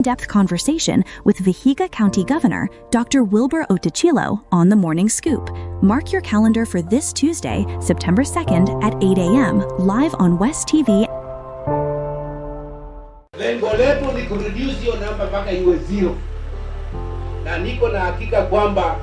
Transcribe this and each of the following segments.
In-depth conversation with Vihiga County Governor Dr. Wilber Ottichilo on The Morning Scoop. Mark your calendar for this Tuesday, September 2nd at 8 a.m. live on West TV. Lengo letu ni kureduce hiyo namba mpaka iwe 0. Na niko na hakika kwamba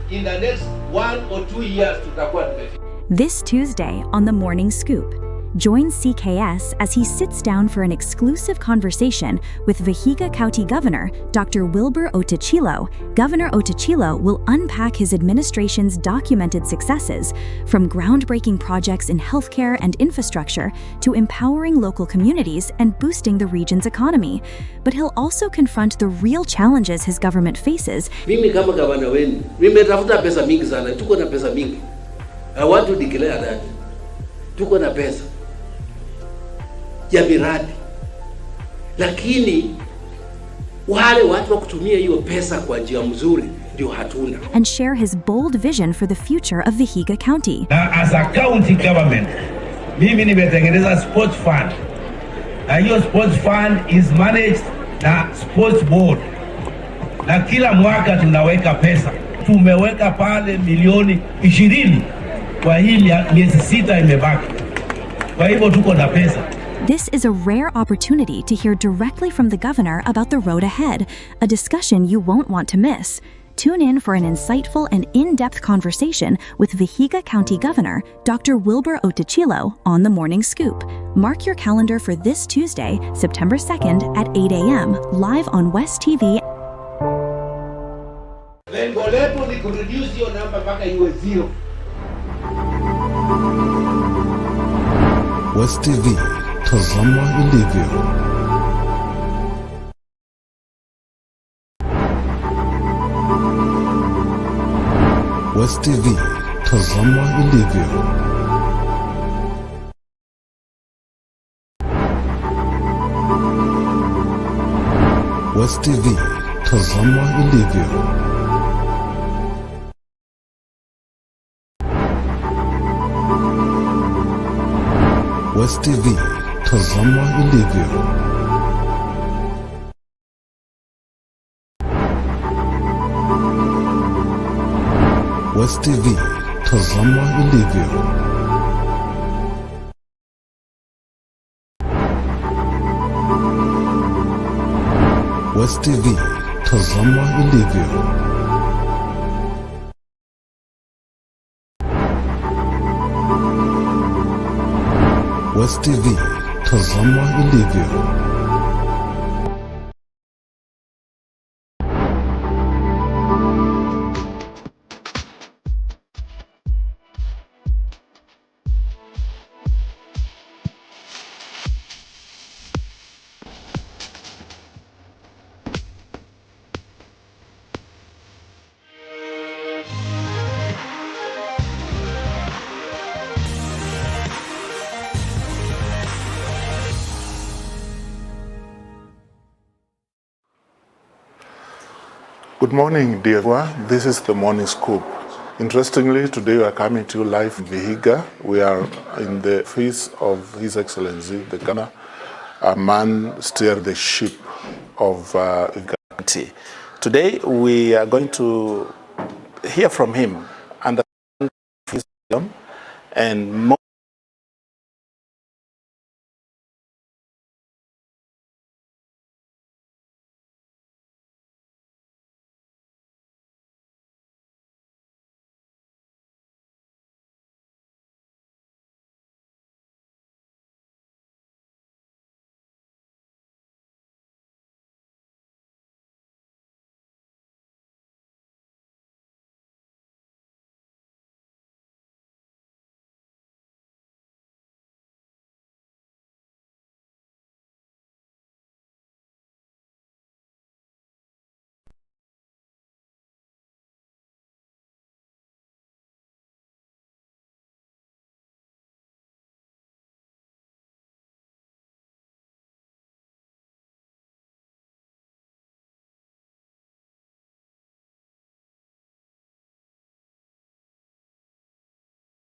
in the next 1 or 2 years tutakuwa tumefika. This Tuesday on The Morning Scoop. Join CKS as he sits down for an exclusive conversation with Vihiga County Governor Dr. Wilber Ottichilo. Governor Ottichilo will unpack his administration's documented successes, from groundbreaking projects in healthcare and infrastructure to empowering local communities and boosting the region's economy. But he'll also confront the real challenges his government faces. Mimi kama gavana wenu, nimetafuta pesa mingi sana, tuko na pesa mingi. I want to declare that. Tuko na pesa ya miradi, lakini wale watu wa kutumia hiyo pesa kwa njia mzuri ndio hatuna. And share his bold vision for the future of Vihiga County. Na as a county government, mimi nimetengeneza sports fund. Na hiyo sports fund is managed na sports board. Na kila mwaka tunaweka pesa. Tumeweka pale milioni 20 kwa hii miezi 6 imebaki. Kwa hivyo tuko na pesa. This is a rare opportunity to hear directly from the governor about the road ahead, a discussion you won't want to miss. Tune in for an insightful and in-depth conversation with Vihiga County Governor Dr. Wilber Ottichilo on The Morning Scoop. Mark your calendar for this Tuesday, September 2nd at 8 a.m. live on West TV. Lengo letu ni kureduce hiyo namba mpaka iwe 0. West TV, tazama ilivyo. West TV, tazama ilivyo. West TV, tazama ilivyo. West TV, tazama ilivyo. West TV, tazama ilivyo. West TV, tazama ilivyo. West TV, tazama ilivyo. Good morning, dear everyone. This is the Morning Scoop. Interestingly, today we are coming to you live from Vihiga. We are in the face of His Excellency, the Governor. A man steered the ship of Vihiga. Today we are going to hear from him, understand his wisdom, and more.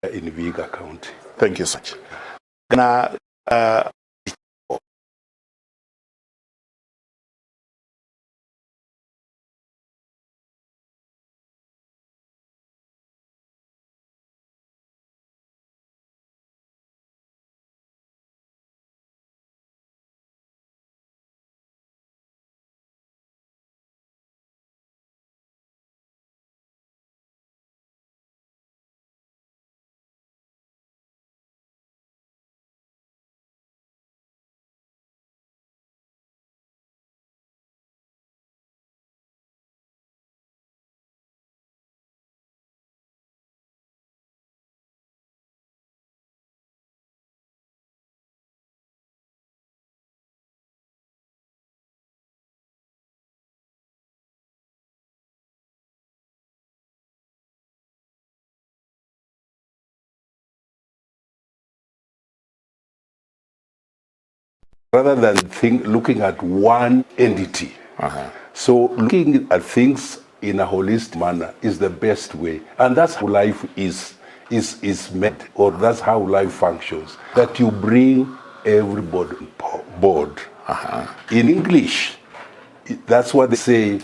In Vihiga County. Thank you so much. rather than looking at one entity. So looking at things in a holistic manner is the best way. And that's how life is meant, or that's how life functions, that you bring everybody on board. In English, that's what they say.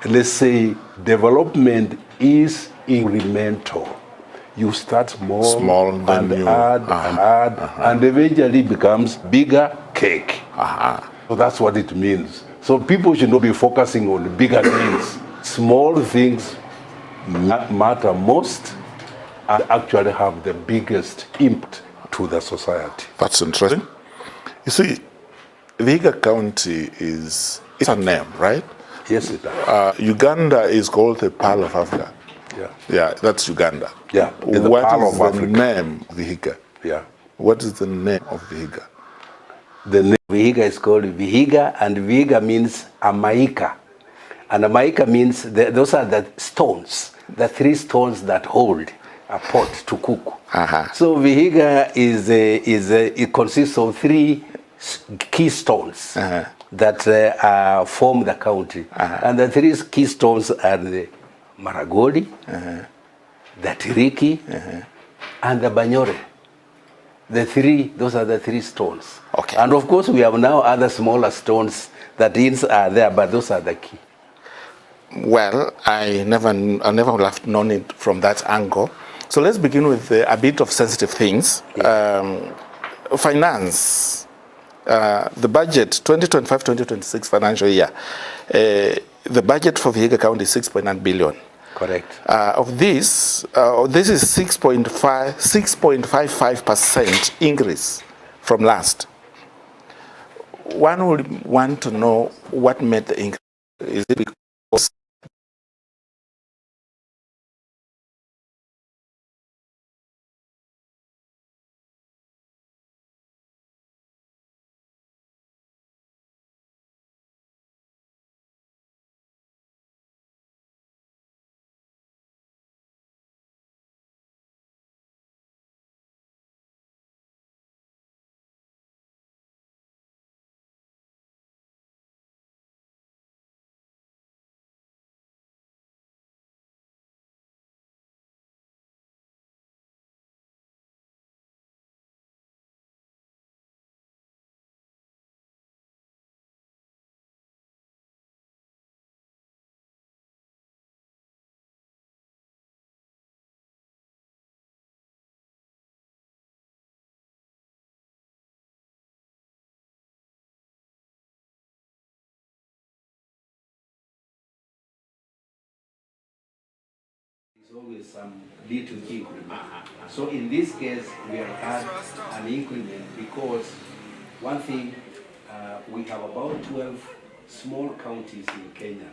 Let's say development is incremental. You start small then and you add, and eventually becomes bigger cake. So that's what it means. So people should not be focusing on bigger things. Small things matter most and actually have the biggest impact to the society. That's interesting. You see, Vihiga County it's a name, right? Yes, it does. Uganda is called the Pearl of Africa. Yeah, that's Uganda. Yeah, it's the What Pearl is of the Africa. name Vihiga? Yeah. What is the name of Vihiga? The name Vihiga is called Vihiga, and Vihiga means Amaika. And Amaika means those are the stones, the 3 stones that hold a pot to cook. So Vihiga it consists of 3 key stones that form the county. And the 3 key stones are the Maragoli, the Tiriki, and the Banyore. Those are the 3 stones. Okay. And of course, we have now other smaller stones that are there, but those are the key. Well, I never would have known it from that angle. So let's begin with a bit of sensitive things. Finance. The budget, 2025-2026 financial year, the budget for Vihiga County is 6.9 billion. Correct. Of this is 6.55% increase from last. One would want to know what made the increase. Is it because There's always some little increment. So in this case, we have had an increment because one thing, we have about 12 small counties in Kenya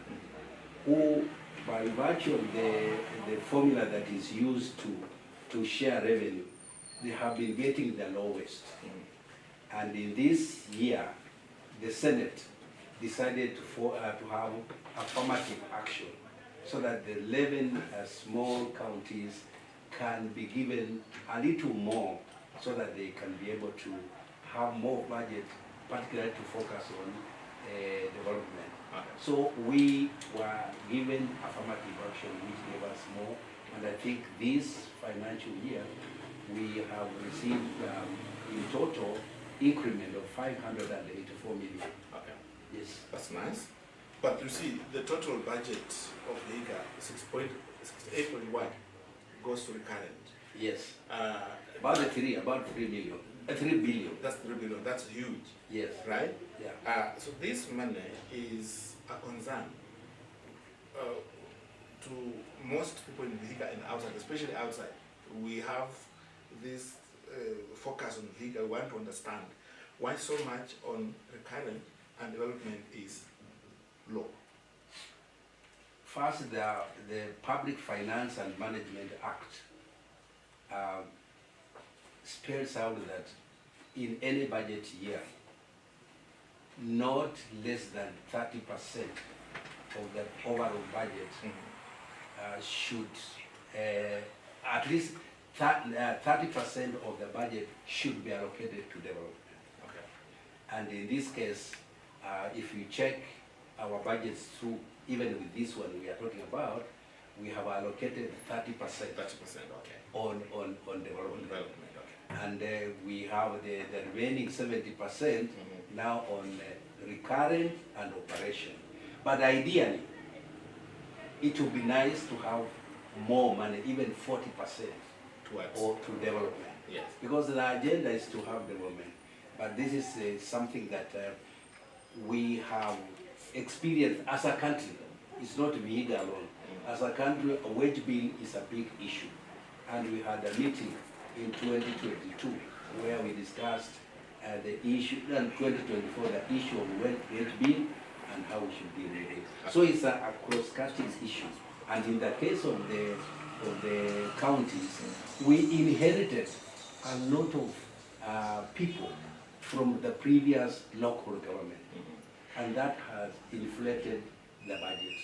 who, by virtue of the formula that is used to share revenue, they have been getting the lowest. And in this year, the Senate decided to have affirmative action so that the 11 small counties can be given a little more so that they can be able to have more budget, particularly to focus on development. So we were given affirmative action which gave us more, and I think this financial year we have received in total increment of 584 million. Okay. Yes. That's nice. But you see, the total budget of Vihiga, 8.1, goes to recurrent. Yes. About 3 million. 3 billion. That's 3 billion. That's huge. Yes. Right? Yeah. So this money is a concern to most people in Vihiga and outside, especially outside. We have this focus on Vihiga. We want to understand why so much on recurrent and development is low. First, the Public Finance and Management Act spells out that in any budget year, not less than 30% of the overall budget should, at least 30% of the budget should be allocated to development. Okay. And in this case, if you check our budgets through, even with this one we are talking about, we have allocated 30%. 30%, okay. On development. Okay. And we have the remaining 70% now on recurrent and operation. But ideally, it would be nice to have more money, even 40% Towards or to development. Yes. Because the agenda is to have development. But this is something that we have experienced as a country. It's not Vihiga alone. As a country, a wage bill is a big issue. And we had a meeting in 2022 where we discussed the issue, and 2024, the issue of wage bill and how we should deal with it. So it's a cross-cutting issue. And in the case of the counties, we inherited a lot of people from the previous local government. And that has inflated the budgets.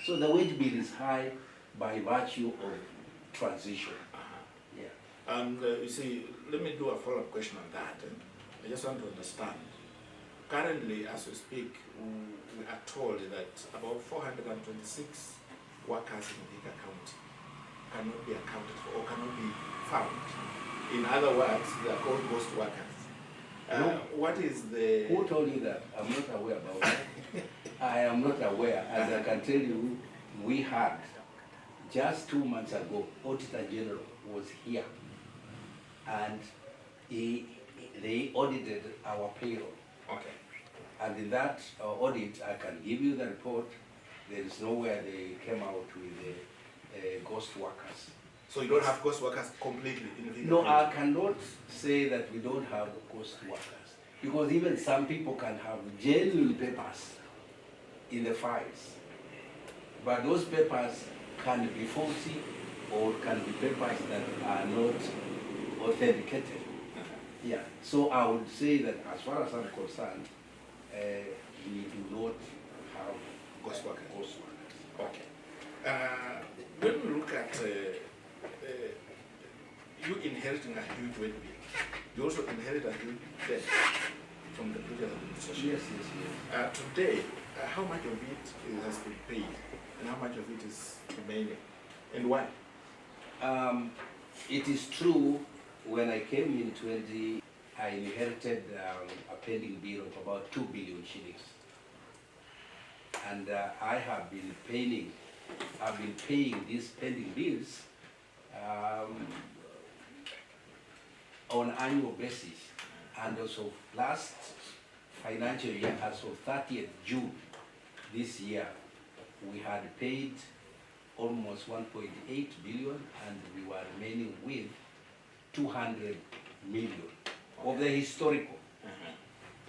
So the wage bill is high by virtue of transition. Yeah. And you see, let me do a follow-up question on that. And I just want to understand. Currently, as we speak, we are told that about 426 workers in Vihiga County cannot be accounted for or cannot be found. In other words, they are called ghost workers. What is the... Who told you that? I'm not aware about that. I am not aware. As I can tell you, we had, just 2 months ago, Auditor General was here. And they audited our payroll. Okay. And in that audit, I can give you the report. There is nowhere they came out with ghost workers. So you don't have ghost workers completely in Vihiga No, County? I cannot say that we don't have ghost workers. Because even some people can have genuine papers in the files. But those papers can be faulty or can be papers that are not authenticated. Yeah, so I would say that as far as I'm concerned, we do not have Ghost workers. Ghost workers. Okay. When we look at you inheriting a huge wage bill, you also inherit a huge debt from the previous administration. Yes, yes, yes. Today, how much of it has been paid and how much of it is remaining and why? It is true, when I came in 20, I inherited a pending bill of about 2 billion shillings. And I have been paying these pending bills on annual basis. And also last financial year, as of 30th June this year, we had paid almost 1.8 billion and we were remaining with 200 million of the historical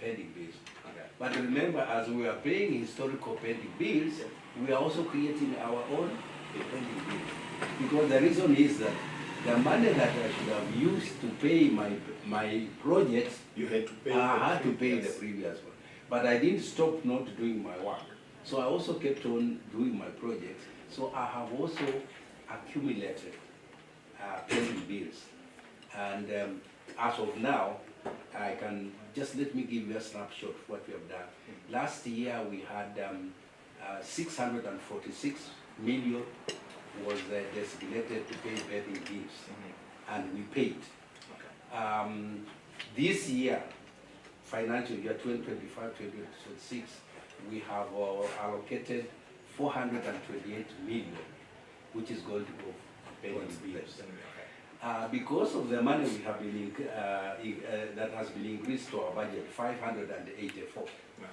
pending bills. Okay. But remember, as we are paying historical pending bills, we are also creating our own pending bills. Because the reason is that the money that I should have used to pay my projects, You had to pay. I had to pay the previous one. But I didn't stop not doing my work. So I also kept on doing my projects. So I have also accumulated pending bills. And as of now, I can just let me give you a snapshot of what we have done. Last year we had 646 million was designated to pay pending bills, and we paid. Okay. This year, financial year 2025-2026, we have allocated 428 million, which is going to go for pending bills. Because of the money we have been that has been increased to our budget, 584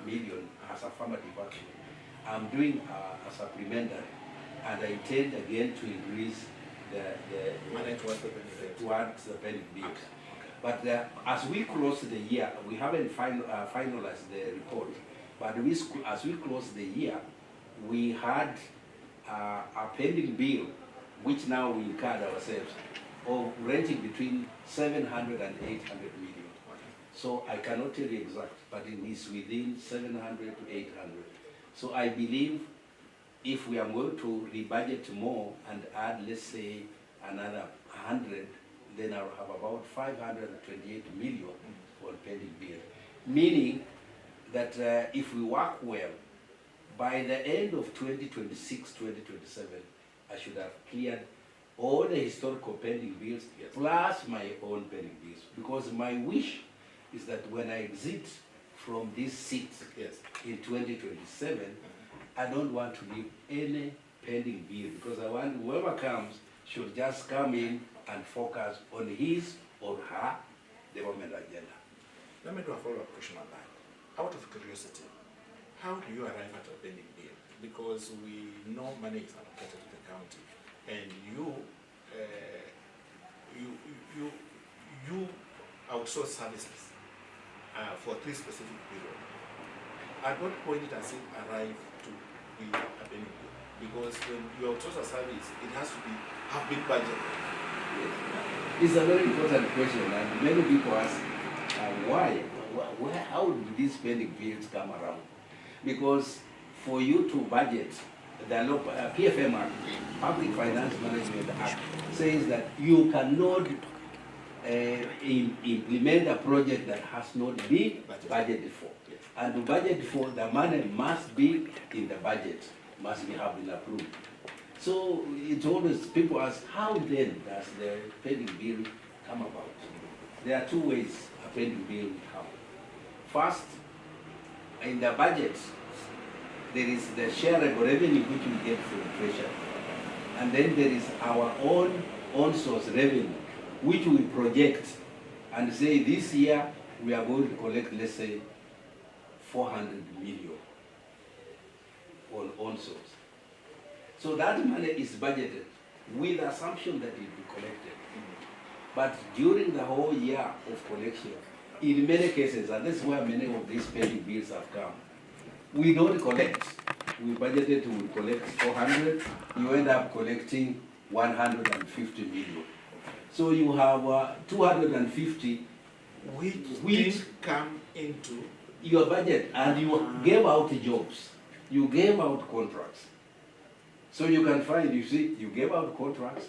million as affirmative action, I'm doing a supplementary, and I intend again to increase the Money towards the benefit. towards the pending bills. But as we close the year, we haven't finalized the report, but as we close the year, we had a pending bill, which now we incurred ourselves, of ranging between 700 and 800 million. So I cannot tell you exact, but it is within 700 to 800. So I believe if we are going to rebudget more and add, let's say, another 100, then I'll have about 528 million for pending bill. Meaning that if we work well, by the end of 2026, 2027, I should have cleared all the historical pending bills, plus my own pending bills. Because my wish is that when I exit from this seat in 2027, I don't want to leave any pending bill, because I want whoever comes should just come in and focus on his or her development agenda. Let me do a follow-up question on that. Out of curiosity, how do you arrive at a pending bill? Because we know money is allocated to the county, and you outsource services for 3 specific periods. At what point does it arrive to be a pending bill? Because when you outsource a service, it has to have been budgeted. It's a very important question, and many people ask why, how do these spending bills come around? Because for you to budget, the PFM Act, Public Finance Management Act, says that you cannot implement a project that has not been budgeted for. And to budget for, the money must be in the budget, must have been approved. So it's always, people ask, how then does the pending bill come about? There are 2 ways a pending bill will come. First, in the budget, there is the shareable revenue which we get from the treasury. And then there is our own source revenue, which we project and say this year we are going to collect, let's say, 400 million on own source. So that money is budgeted with the assumption that it will be collected. But during the whole year of collection, in many cases, and that's where many of these pending bills have come, we don't collect. We budgeted to collect 400, you end up collecting 150 million. So you have 250 which didn't come into your budget, and you gave out jobs, you gave out contracts. So you can find, you see, you gave out contracts,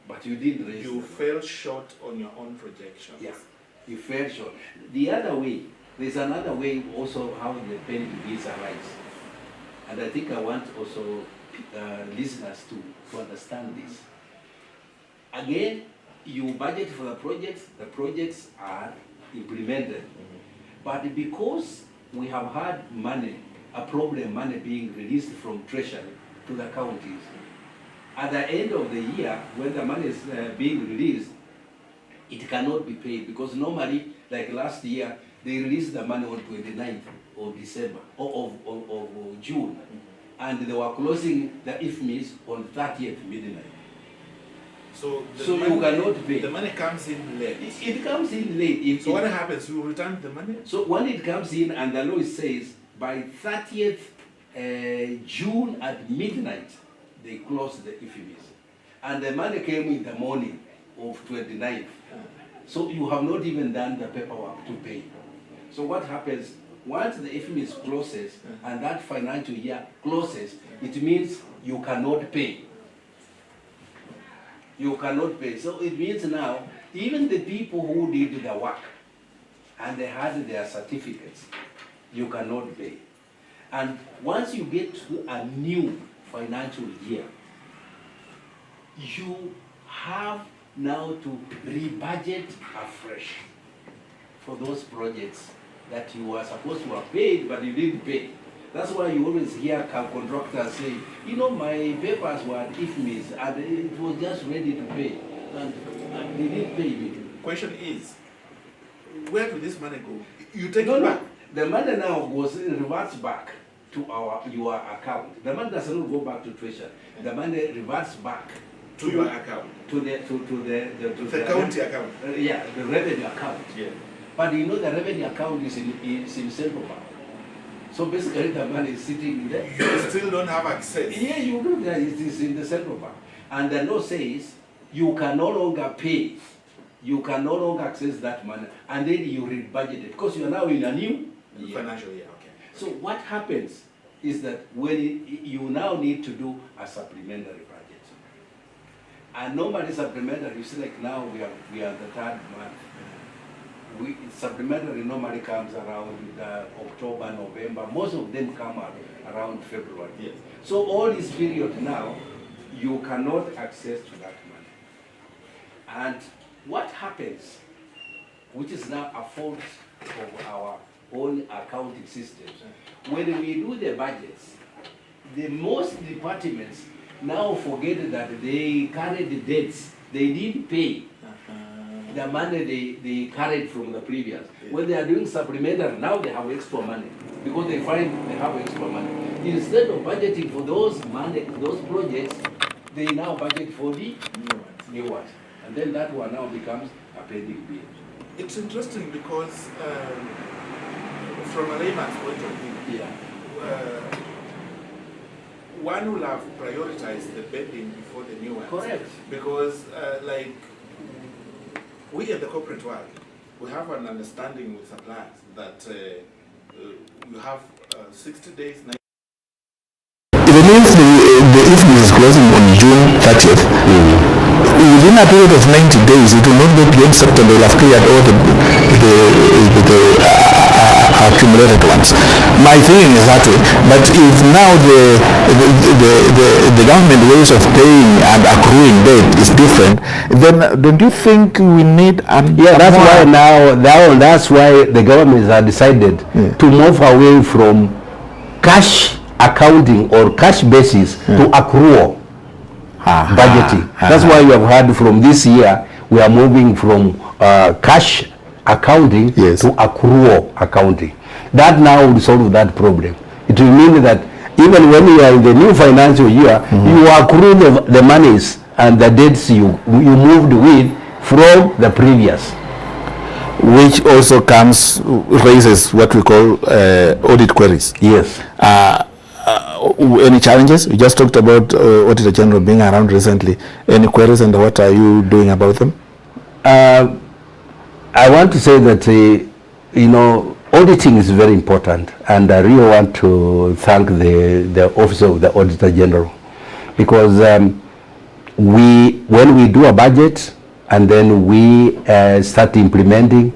but you didn't raise You them. fell short on your own projections. Yeah, you fell short. The other way, there's another way also how the pending bills arise. And I think I want also listeners to understand this. Again, you budget for the projects are implemented. But because we have had money, money being released from treasury to the counties, at the end of the year, when the money is being released, it cannot be paid, because normally, like last year, they released the money on 29th of December, of June, and they were closing the IFMIS on 30th midnight. So You cannot pay. The money comes in late. It comes in late. So what happens? You return the money? So when it comes in, and the law says by 30th June at midnight, they close the IFMIS. And the money came in the morning of 29th. So you have not even done the paperwork to pay. So what happens, once the IFMIS closes and that financial year closes, it means you cannot pay. You cannot pay. So it means now, even the people who did the work and they had their certificates, you cannot pay. And once you get to a new financial year, you have now to rebudget afresh for those projects that you were supposed to have paid, but you didn't pay. That's why you always hear contractors say, you know, my papers were at IFMIS and it was just ready to pay, and they didn't pay me. Question is, where do this money go? You take No, it no, back. the money now reverts back to your account. The money does not go back to treasury. The money reverts back To your account. to the county account. Yeah, the revenue account. Yeah. But you know the revenue account is in central bank. So basically the money is sitting there. You still don't have access. Yeah, you do that. It is in the central bank. And the law says you can no longer pay. You can no longer access that money. And then you rebudget it because you are now in a new year. Financial year, okay. So what happens is that when you now need to do a supplementary budget. And normally supplementary, you see, like now we are the 3rd month. supplementary normally comes around October, November. Most of them come out around February. Yes. So all this period now, you cannot access to that money. And what happens, which is now a fault of our own accounting systems, when we do the budgets, the most departments now forget that they carried the debts. They didn't pay the money they carried from the previous. When they are doing supplementary, now they have extra money because they find they have extra money. Instead of budgeting for those money, those projects, they now budget for the new ones. And then that one now becomes a pending bill. It's interesting because from a layman's point of view, one will have prioritized the pending before the new ones. Correct. Because like we in the corporate world, we have an understanding with suppliers that you have 60 days. Even if the evening is closing on June 30th, within a period of 90 days, it will not be beyond September. They will have cleared all the accumulated ones. My thinking is that way. But if now the government ways of paying and accruing debt is different, then don't you think we need that's why that's why the government has decided to move away from cash accounting or cash basis to accrual budgeting. That's why you have heard from this year we are moving from cash accounting to accrual accounting. That now will solve that problem. It will mean that even when you are in the new financial year, you accrue the monies and the debts you moved with from the previous. Which also raises what we call audit queries. Yes. Any challenges? You just talked about Auditor General being around recently. Any queries, and what are you doing about them? I want to say that auditing is very important, and I really want to thank the Office of the Auditor General, because when we do a budget and then we start implementing,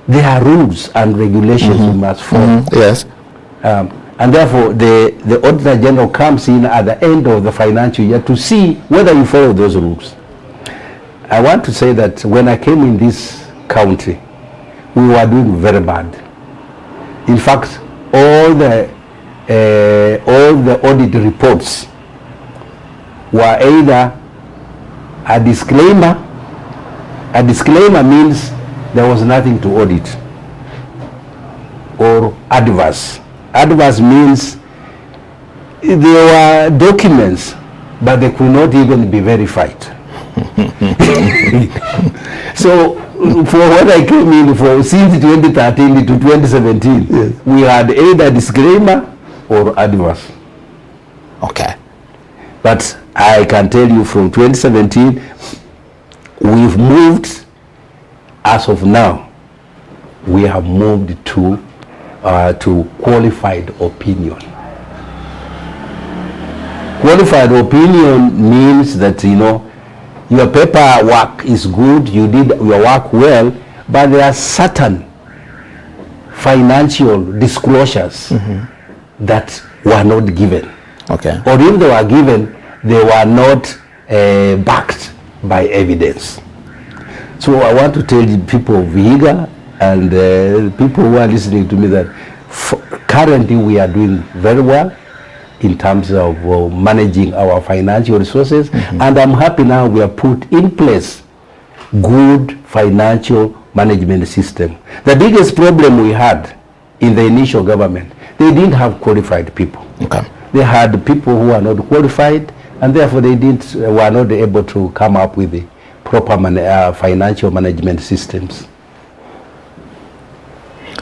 there are rules and regulations we must follow. Yes. And therefore, the Auditor General comes in at the end of the financial year to see whether you follow those rules. I want to say that when I came in this country, we were doing very bad. In fact, all the audit reports were either a disclaimer. A disclaimer means there was nothing to audit, or adverse. Adverse means there were documents, but they could not even be verified. So, for what I came in for, since 2013 to 2017, we had either disclaimer or adverse. Okay. But I can tell you from 2017, we've moved, as of now, we have moved to qualified opinion. Qualified opinion means that, your paperwork is good, you did your work well, but there are certain financial disclosures that were not given. Okay. Or if they were given, they were not backed by evidence. So I want to tell the people of Vihiga and people who are listening to me that currently we are doing very well in terms of managing our financial resources, and I'm happy now we have put in place good financial management system. The biggest problem we had in the initial government, they didn't have qualified people. Okay. They had people who are not qualified, and therefore they were not able to come up with the proper financial management systems.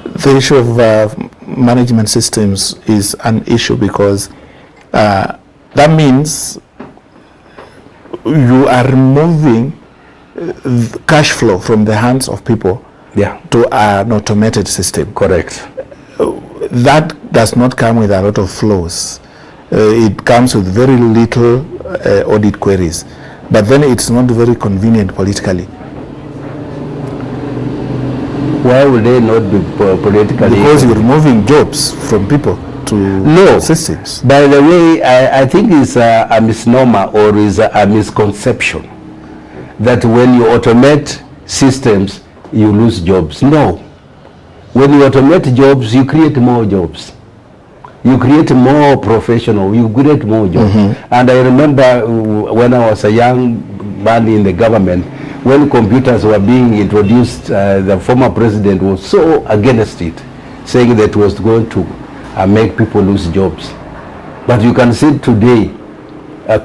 The issue of management systems is an issue because that means you are removing cash flow from the hands of people to an automated system. Correct. That does not come with a lot of flows. It comes with very little audit queries, but then it's not very convenient politically. Why would they not be politically? Because you're removing jobs from people to systems. By the way, I think it's a misnomer or is a misconception that when you automate systems, you lose jobs. No. When you automate jobs, you create more jobs. You create more professional, you create more jobs. And I remember when I was a young man in the government, when computers were being introduced, the former president was so against it, saying that it was going to make people lose jobs. But you can see today,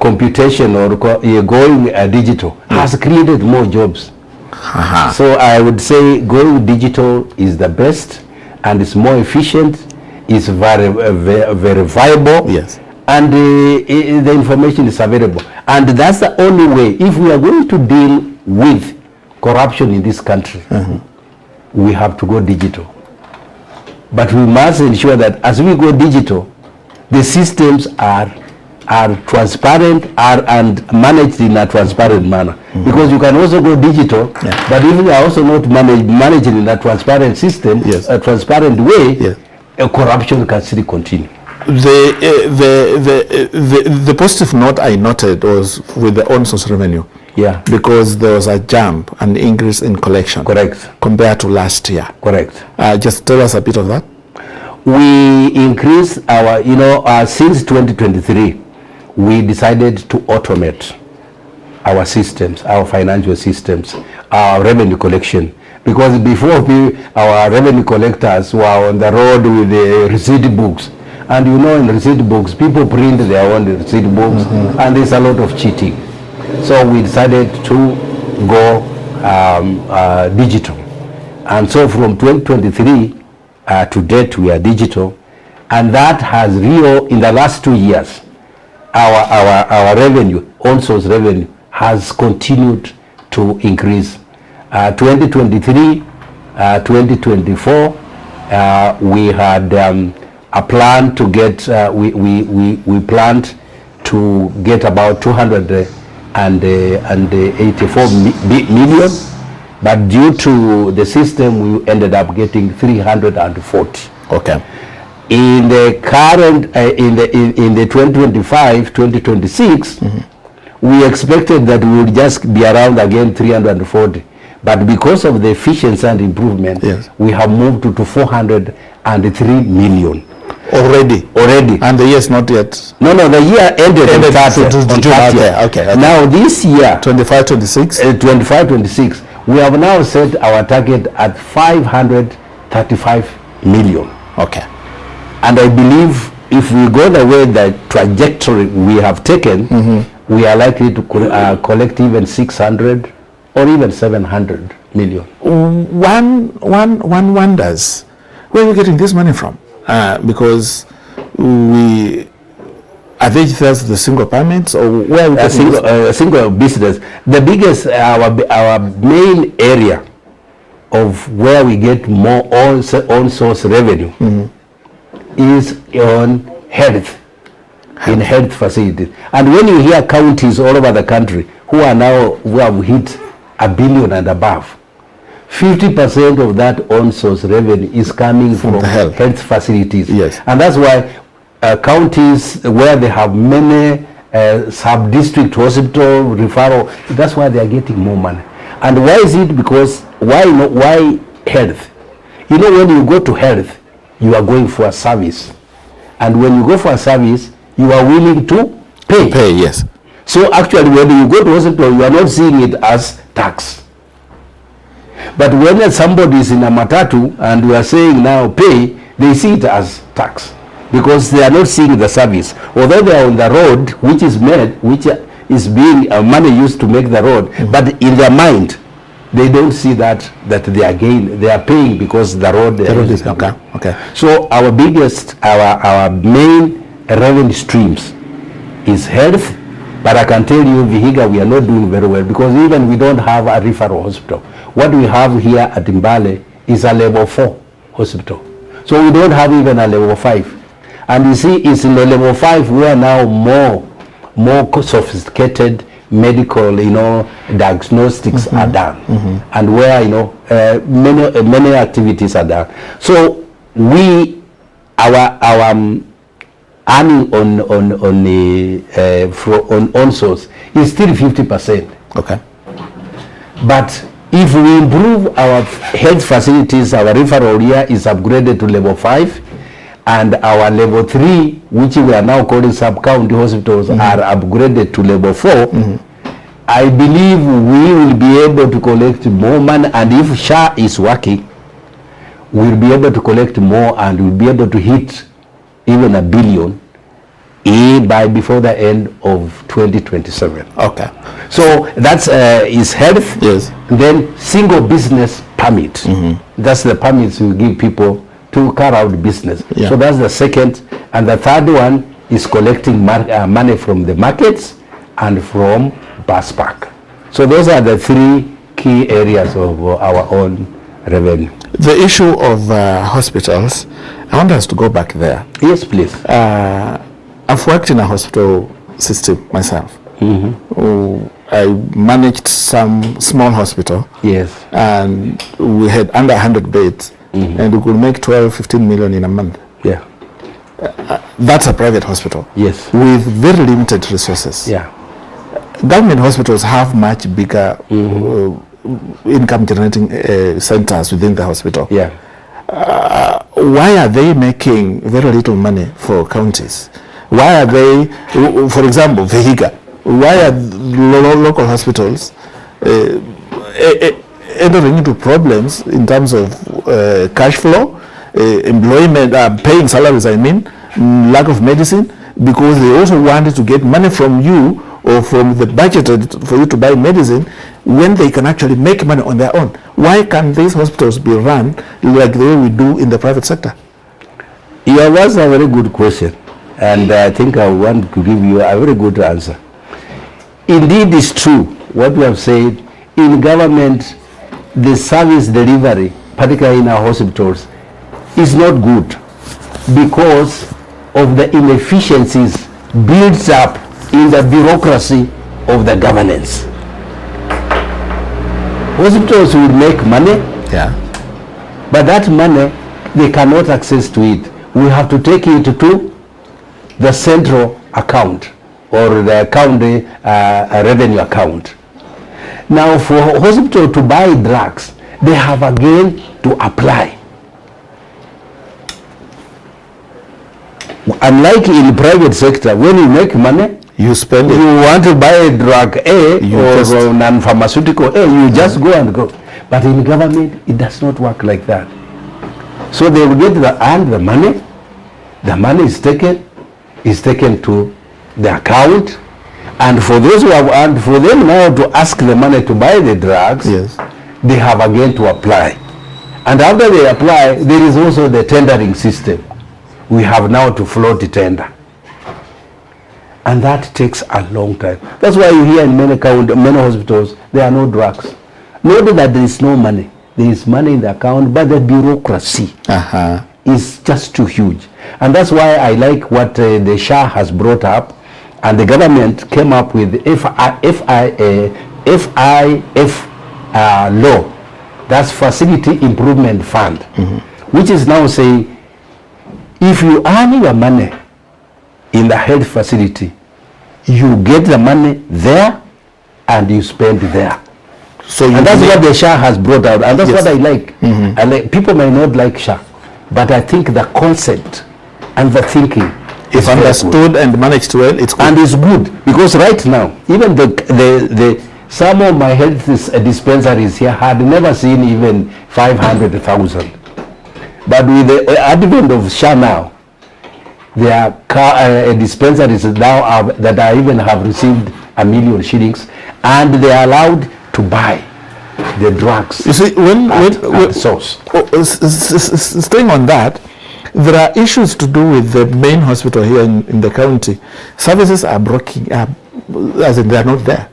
computation or going digital has created more jobs. So I would say going digital is the best, and it's more efficient, it's verifiable, yes, and the information is available. And that's the only way. If we are going to deal with corruption in this country, we have to go digital. But we must ensure that as we go digital, the systems are transparent and managed in a transparent manner. Because you can also go digital, but if you are also not managed in a transparent system, a transparent way, corruption can still continue. The positive note I noted was with the on-source revenue. Yeah. Because there was a jump, an increase in collection. Correct. Compared to last year. Correct. Just tell us a bit of that. We increased our, since 2023, we decided to automate our systems, our financial systems, our revenue collection. Because before our revenue collectors were on the road with the receipt books. And in receipt books, people print their own receipt books, and there's a lot of cheating. So we decided to go digital. And so from 2023 to date, we are digital. And that has in the last 2 years, our revenue, on-source revenue, has continued to increase. 2023, 2024, we had a plan to get, we planned to get about 284 million, but due to the system, we ended up getting 340. Okay. In the current, in the 2025, 2026, we expected that we would just be around again 340. But because of the efficiency and improvement, we have moved to 403 million. Already? And the year is not yet? No, the year ended on 30th. Okay. Now this year, 25-26? 25-26, we have now set our target at 535 million. Okay. And I believe if we go the way the trajectory we have taken, we are likely to collect even 600 or even 700 million. One wonders, where are we getting this money from? Because are they just the single payments, or where are we getting single business? The biggest, our main area of where we get more on-source revenue is on health, in health facilities. And when you hear counties all over the country who have hit $1 billion and above, 50% of that on-source revenue is coming from health facilities. Yes. And that's why counties where they have many sub-district hospital referral, that's why they are getting more money. And why is it? Because why health? When you go to health, you are going for a service. And when you go for a service, you are willing to pay. Pay, yes. So actually, when you go to hospital, you are not seeing it as tax. But when somebody is in a matatu and we are saying now pay, they see it as tax because they are not seeing the service. Although they are on the road, which is being money used to make the road, but in their mind, they don't see that they are paying because the road is okay. So our main revenue streams is health, but I can tell you, Vihiga, we are not doing very well because even we don't have a referral hospital. What we have here at Mbale is a level 4 hospital. So we don't have even a level 5. And you see, it's in the level 5 we are now more sophisticated medical, diagnostics are done, and where, many activities are done. So our earning on source is still 50%. Okay. But if we improve our health facilities, our referral area is upgraded to level 5, and our level 3, which we are now calling sub-county hospitals, are upgraded to level 4, I believe we will be able to collect more money, and if SHA is working, we'll be able to collect more, and we'll be able to hit even $1 billion before the end of 2027. Okay. So that's is health. Yes. Then single business permit. That's the permits we give people to carry out business. Yeah. So that's the second. And the third one is collecting money from the markets and from bus park. So those are the 3 key areas of our own revenue. The issue of hospitals, I want us to go back there. Yes, please. I've worked in a hospital system myself. I managed some small hospital. Yes. And we had under 100 beds, and we could make 12-15 million in a month. Yeah. That's a private hospital. Yes. With very limited resources. Yeah. Government hospitals have much bigger income generating centers within the hospital. Yeah. Why are they making very little money for counties? Why are they, for example, Vihiga, why are local hospitals entering into problems in terms of cash flow, employment, paying salaries, lack of medicine, because they also wanted to get money from you or from the budget for you to buy medicine when they can actually make money on their own. Why can't these hospitals be run like the way we do in the private sector? Yeah, that's a very good question. And I think I want to give you a very good answer. Indeed, it's true what we have said. In government, the service delivery, particularly in our hospitals, is not good because of the inefficiencies built up in the bureaucracy of the governance. Hospitals will make money, but that money, they cannot access to it. We have to take it to the central account or the county revenue account. Now, for hospital to buy drugs, they have again to apply. Unlike in private sector, when you make money, you spend it. You want to buy a drug A or non-pharmaceutical A, you just go and go. But in government, it does not work like that. So they will get the money. The money is taken to the account, and for those who have earned, for them now to ask the money to buy the drugs, they have again to apply. And after they apply, there is also the tendering system. We have now to float the tender. And that takes a long time. That's why you hear in many hospitals, there are no drugs. Not that there is no money. There is money in the account, but the bureaucracy is just too huge. And that's why I like what the SHA has brought up, and the government came up with FIF law. That's Facility Improvement Fund, which is now saying, if you earn your money in the health facility, you get the money there and you spend there. So and that's what the SHA has brought out, and that's what I like. I like. People may not like SHA, but I think the concept and the thinking, if understood and managed well, it's good. And it's good because right now, even the some of my health dispensaries here had never seen even 500,000. But with the advent of SHA now, there are dispensaries now that are even have received 1 million shillings, and they are allowed to buy the drugs. You see, when source. Staying on that, there are issues to do with the main hospital here in the county. Services are breaking up, as in they are not there.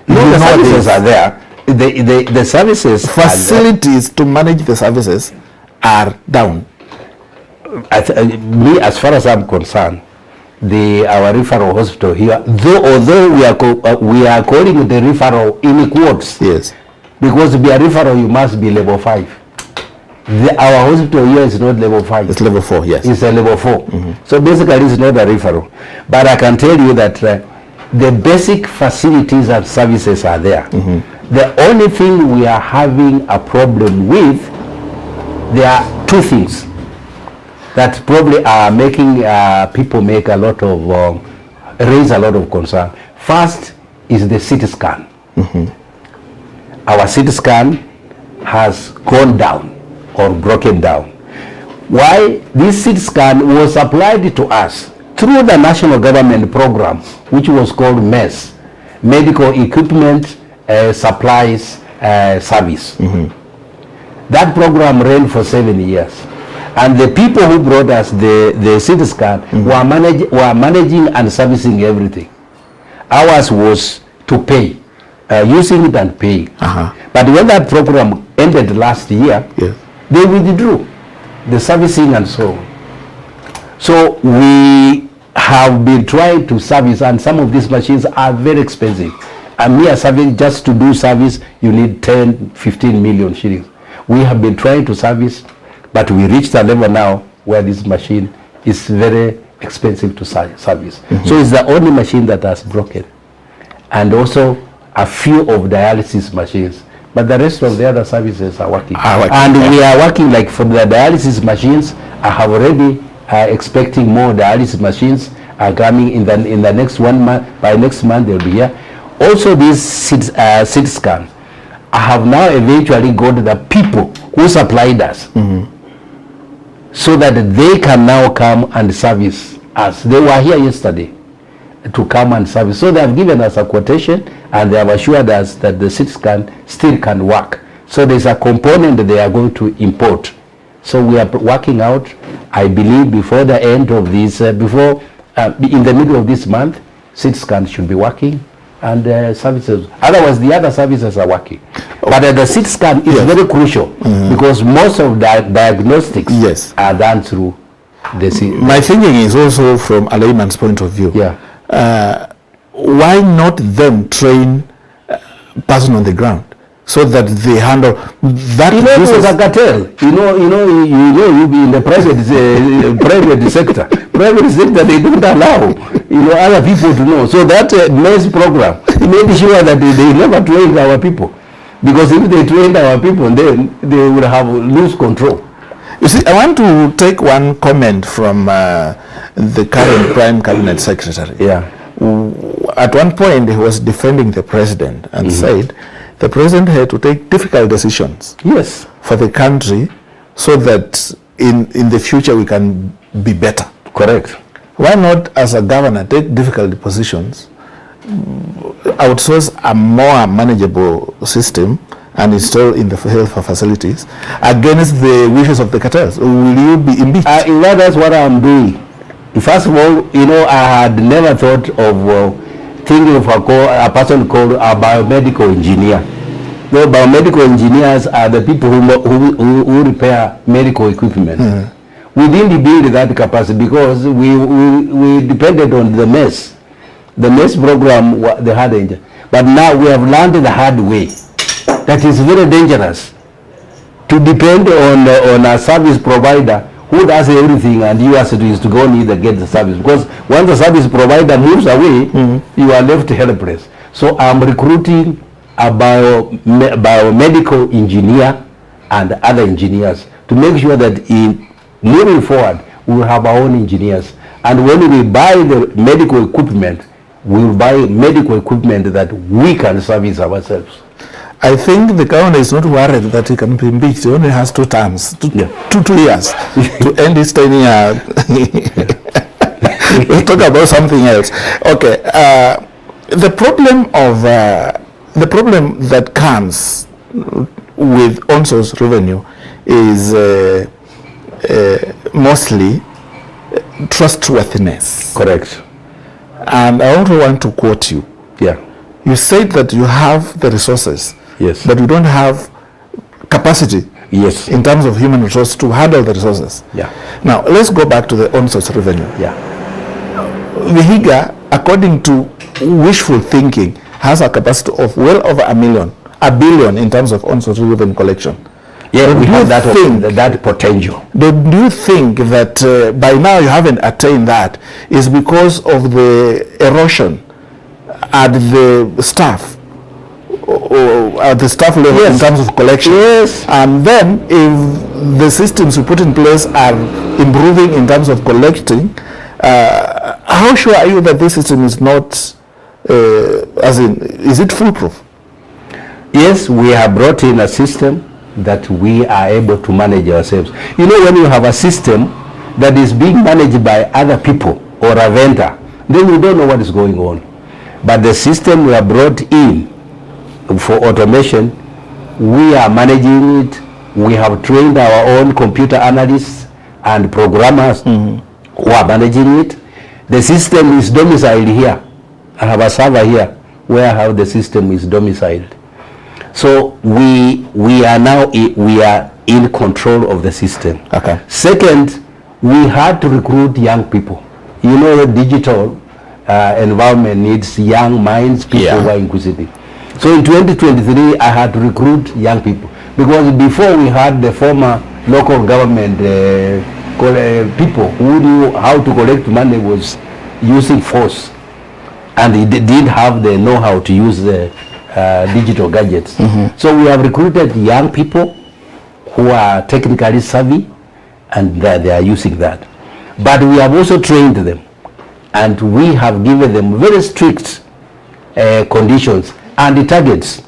No, the services are there. The services, facilities to manage the services are down. Me, as far as I'm concerned, our referral hospital here, although we are calling the referral in quotes. Yes. Because to be a referral, you must be level 5. Our hospital here is not level 5. It's level 4, yes. It's a level 4. So basically it's not a referral. But I can tell you that the basic facilities and services are there. The only thing we are having a problem with, there are two things that probably are making people make a lot of, raise a lot of concern. First is the CT scan. Our CT scan has gone down or broken down. Why? This CT scan was applied to us through the national government program, which was called MES, Medical Equipment Supplies Service. That program ran for 7 years. And the people who brought us the CT scan were managing and servicing everything. Ours was to pay, using it and paying. But when that program ended last year, they withdrew the servicing and so on. So we have been trying to service, and some of these machines are very expensive. And mere service, just to do service, you need 10, 15 million shillings. We have been trying to service, but we reached a level now where this machine is very expensive to service. So it's the only machine that has broken. And also a few of dialysis machines. But the rest of the other services are working. And we are working, like for the dialysis machines, I have already expecting more dialysis machines are coming in the next 1 month. By next month they'll be here. Also this CT scan, I have now eventually got the people who supplied us, so that they can now come and service us. They were here yesterday to come and service. So they have given us a quotation and they have assured us that the CT scan still can work. So there's a component that they are going to import. So we are working out, I believe before the end of this, in the middle of this month, CT scan should be working and services. Otherwise the other services are working. But the CT scan is very crucial because most of the diagnostics are done through the CT. My thinking is also from a layman's point of view. Why not them train person on the ground so that they handle that? You know, it was a cartel. You be in the private sector. Private sector, they don't allow other people to know. So that MES program made sure that they never trained our people, because if they trained our people, then they would have lose control. You see, I want to take one comment from the current Prime Cabinet Secretary. At one point, he was defending the president and said the president had to take difficult decisions for the country so that in the future we can be better. Correct. Why not, as a governor, take difficult positions, outsource a more manageable system and install in the health facilities against the wishes of the cartels? Will you be impeached? That's what I'm doing. First of all, I had never thought of thinking of a person called a biomedical engineer. No, biomedical engineers are the people who repair medical equipment. We didn't build that capacity because we depended on the MES. The MES program, the hard engine. But now we have learned the hard way that is very dangerous to depend on a service provider who does everything, and you as it is to go need to get the service, because once the service provider moves away, you are left helpless. So I'm recruiting a biomedical engineer and other engineers to make sure that in moving forward we will have our own engineers, and when we buy the medical equipment, we will buy medical equipment that we can service ourselves. I think the governor is not worried that he can be impeached. He only has 2 terms, two years to end his tenure. We'll talk about something else. Okay, the problem that comes with on-source revenue is mostly trustworthiness. Correct. And I also want to quote you. You said that you have the resources. But you don't have capacity in terms of human resources to handle the resources. Now, let's go back to the on-source revenue. Vihiga, according to wishful thinking, has a capacity of well over a billion in terms of on-source revenue collection. Yeah, we have that potential. Do you think that by now you haven't attained that is because of the erosion at the staff, or at the staff level, yes, in terms of collection? Yes. And then if the systems we put in place are improving in terms of collecting, how sure are you that this system is not, is it foolproof? Yes, we have brought in a system that we are able to manage ourselves. You know, when you have a system that is being managed by other people or a vendor, then you don't know what is going on. But the system we have brought in for automation, we are managing it. We have trained our own computer analysts and programmers who are managing it. The system is domiciled here. I have a server here where I have the system is domiciled. So we are now in control of the system. Okay. Second, we had to recruit young people. You know, the digital environment needs young minds, people who are inquisitive. So in 2023, I had to recruit young people, because before we had the former local government people who knew how to collect money was using force, and they didn't have the know-how to use the digital gadgets. So we have recruited young people who are technically savvy, and they are using that. But we have also trained them, and we have given them very strict conditions and the targets.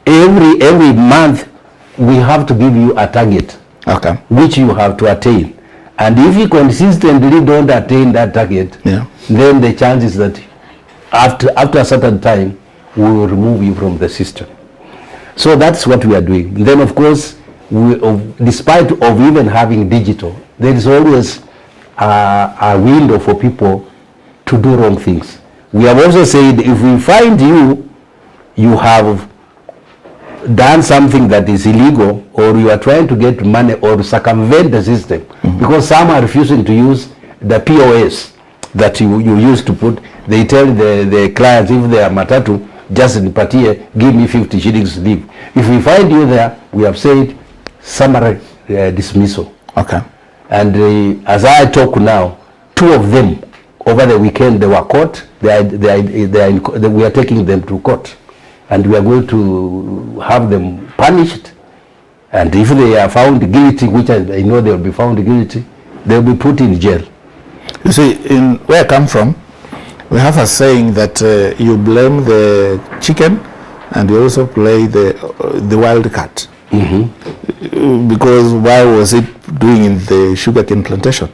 Every month we have to give you a target, okay, which you have to attain. And if you consistently don't attain that target, then the chances that after a certain time we will remove you from the system. So that's what we are doing. Then of course, despite of even having digital, there is always a window for people to do wrong things. We have also said, if we find you have done something that is illegal, or you are trying to get money or circumvent the system, because some are refusing to use the POS that you used to put. They tell the clients, if they are matatu, just nipatie, give me 50 shillings to leave. If we find you there, we have said summary dismissal. Okay. And as I talk now, 2 of them over the weekend, they were caught. We are taking them to court, and we are going to have them punished. And if they are found guilty, which I know they will be found guilty, they will be put in jail. You see, in where I come from, we have a saying that you blame the chicken and you also play the wild cat. Because why was it doing in the sugarcane plantation?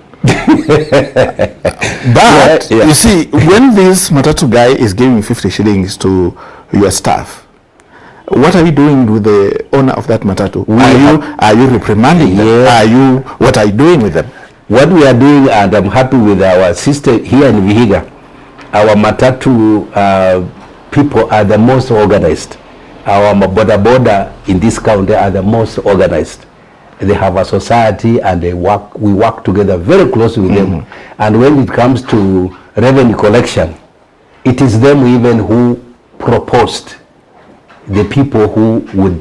But you see, when this matatu guy is giving 50 shillings to your staff, what are you doing with the owner of that matatu? Are you reprimanding them? What are you doing with them? What we are doing, and I'm happy with our system here in Vihiga, our matatu people are the most organized. Our boda in this county are the most organized. They have a society, and we work together very closely with them. And when it comes to revenue collection, it is them even who proposed the people who would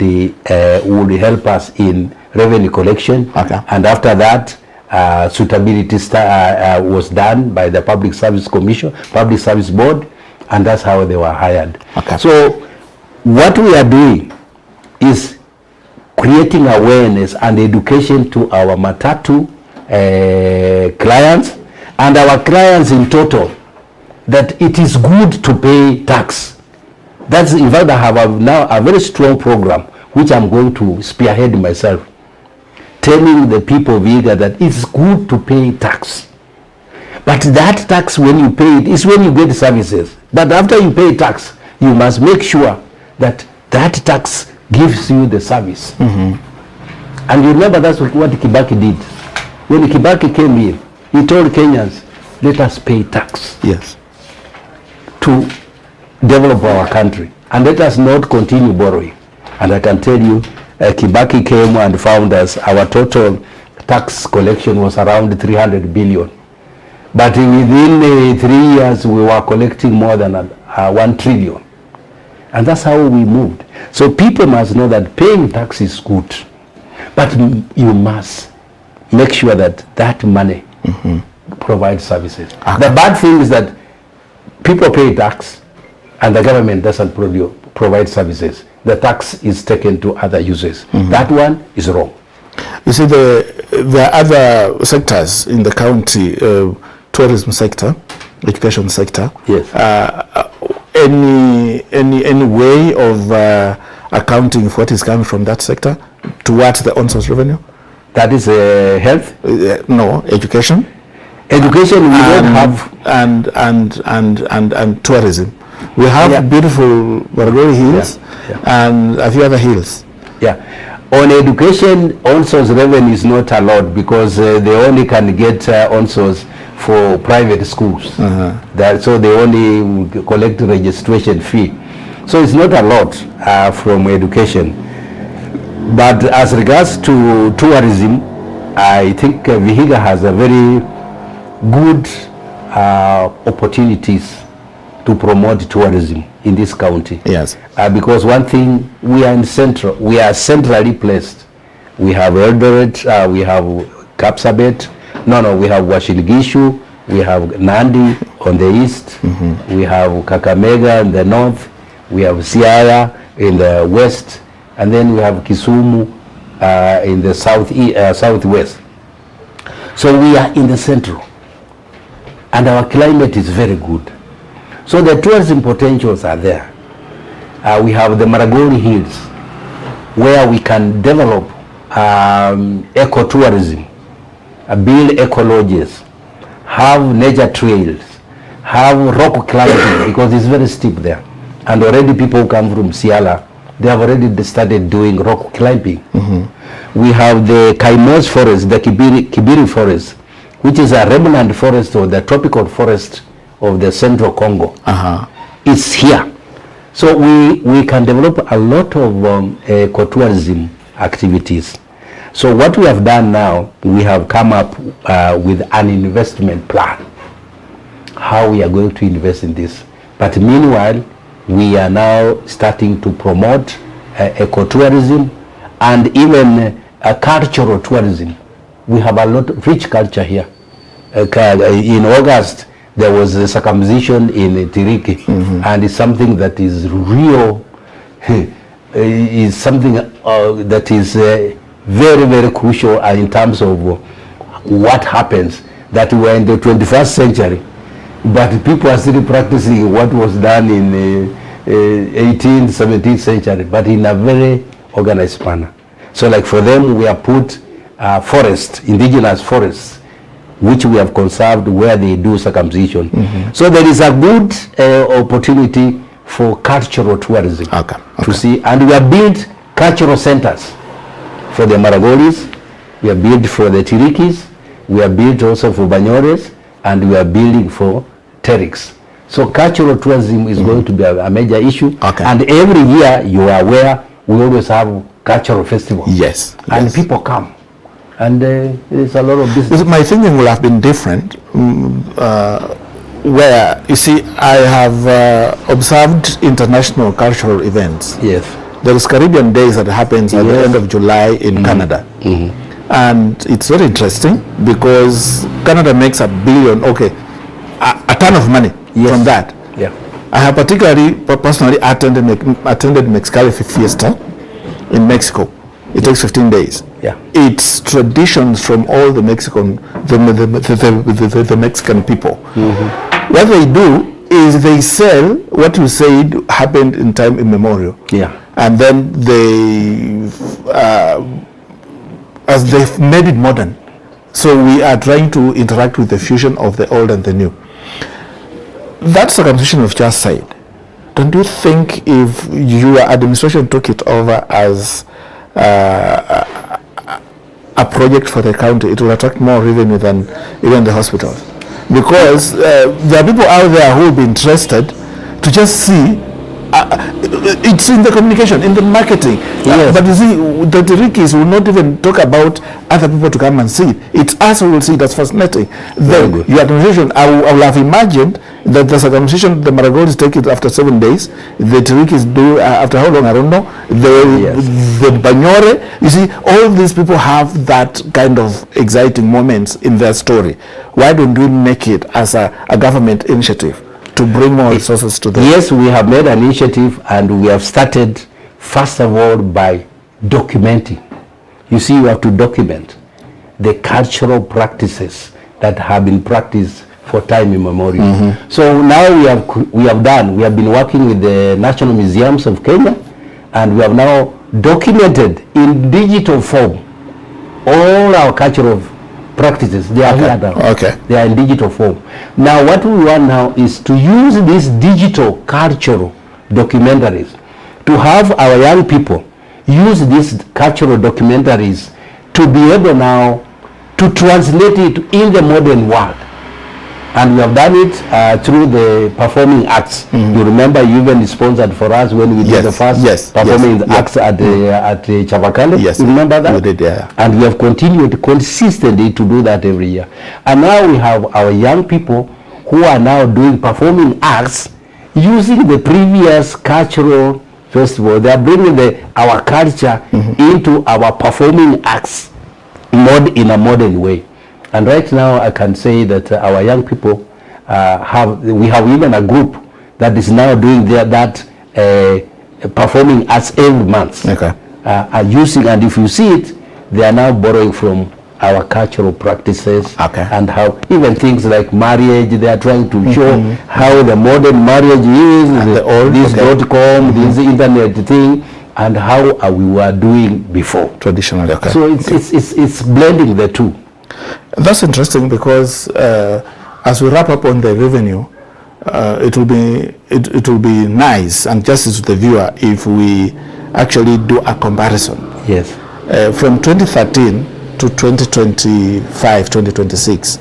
help us in revenue collection. Okay. And after that, suitability was done by the Public Service Commission, Public Service Board, and that's how they were hired. Okay. So what we are doing is creating awareness and education to our matatu clients and our clients in total, that it is good to pay tax. That's, in fact, I have now a very strong program which I'm going to spearhead myself, telling the people of Vihiga that it's good to pay tax. But that tax, when you pay it, is when you get services. But after you pay tax, you must make sure that that tax gives you the service. And you remember that's what Kibaki did. When Kibaki came here, he told Kenyans, let us pay tax. Yes. To develop our country, and let us not continue borrowing. And I can tell you, Kibaki came and found us, our total tax collection was around 300 billion. But within 3 years, we were collecting more than 1 trillion. And that's how we moved. So people must know that paying tax is good, but you must make sure that that money provides services. The bad thing is that people pay tax and the government doesn't provide services. The tax is taken to other uses. That one is wrong. You see, there are other sectors in the county, tourism sector, education sector. Yes. Any way of accounting for what is coming from that sector towards the on-source revenue? That is health? No, education. Education we don't have. And tourism. We have beautiful Maragoli Hills and a few other hills. Yeah. On education, on-source revenue is not allowed because they only can get on-source for private schools. So they only collect registration fee. So it's not a lot from education. But as regards to tourism, I think Vihiga has a very good opportunities to promote tourism in this county. Yes. Because one thing, we are centrally placed. We have Eldoret, we have Kapsabet, we have Washiligishu, we have Nandi on the east, we have Kakamega in the north, we have Siaya in the west, and then we have Kisumu in the southwest. So we are in the central, and our climate is very good. So the tourism potentials are there. We have the Maragoli Hills, where we can develop ecotourism, build eco lodges, have nature trails, have rock climbing, because it's very steep there. And already people who come from Siala, they have already started doing rock climbing. We have the Kaimos forest, the Kibiri forest, which is a remnant forest or the tropical forest of the central Congo. It's here. So we can develop a lot of ecotourism activities. So what we have done now, we have come up with an investment plan, how we are going to invest in this. But meanwhile, we are now starting to promote ecotourism and even cultural tourism. We have a lot of rich culture here. In August, there was a circumcision in Tiriki, and it's something that is real, is something that is very, very crucial in terms of what happens, that we're in the 21st century, but people are still practicing what was done in 18th, 17th century, but in a very organized manner. So like for them, we have put forests, indigenous forests, which we have conserved where they do circumcision. So there is a good opportunity for cultural tourism to see, and we have built cultural centers for the Maragolis, we are built for the Tirikis, we are built also for Banyores, and we are building for Teriks. So cultural tourism is going to be a major issue, and every year, you are aware, we always have cultural festivals. Yes. And people come. And there's a lot of business. My thinking will have been different, where, you see, I have observed international cultural events. Yes. There is Caribbean Days that happens at the end of July in Canada. And it's very interesting because Canada makes $1 billion, a ton of money from that. Yeah. I have personally attended Mexicali Fiesta in Mexico. It takes 15 days. Yeah. It's traditions from all the Mexican people. What they do is they sell what you said happened in time immemorial. Yeah. And then they, as they've made it modern. So we are trying to interact with the fusion of the old and the new. That circumcision of just said, don't you think if your administration took it over as a project for the county, it will attract more revenue than even the hospitals? Because there are people out there who will be interested to just see it's in the communication, in the marketing. Yes. But you see, the Rikis will not even talk about other people to come and see it. It's us who will see it. That's fascinating. Then your administration, I will have imagined that the circumcision, the Maragolds take it after 7 days. The Rikis do after how long? I don't know. The Banyore. You see, all these people have that kind of exciting moments in their story. Why don't we make it as a government initiative to bring more resources to them? Yes, we have made an initiative, and we have started, first of all, by documenting. You see, you have to document the cultural practices that have been practiced for time immemorial. So now we have been working with the National Museums of Kenya, and we have now documented in digital form all our cultural practices. They are here now. Okay. They are in digital form. Now what we want now is to use these digital cultural documentaries to have our young people use these cultural documentaries to be able now to translate it in the modern world. And we have done it through the performing arts. You remember you even sponsored for us when we did the first performing arts at Chavakale. Yes. You remember that? We did, yeah. And we have continued consistently to do that every year. And now we have our young people who are now doing performing arts using the previous cultural festival. They are bringing our culture into our performing arts in a modern way. And right now I can say that our young people we have even a group that is now doing that performing arts every month. Okay. Are using, and if you see it, they are now borrowing from our cultural practices. Okay. And how even things like marriage, they are trying to show how the modern marriage is, this .com, this internet thing, and how we were doing before. Traditionally, okay. So it's blending the two. That's interesting because as we wrap up on the revenue, it will be nice and justice to the viewer if we actually do a comparison. Yes. From 2013 to 2025, 2026,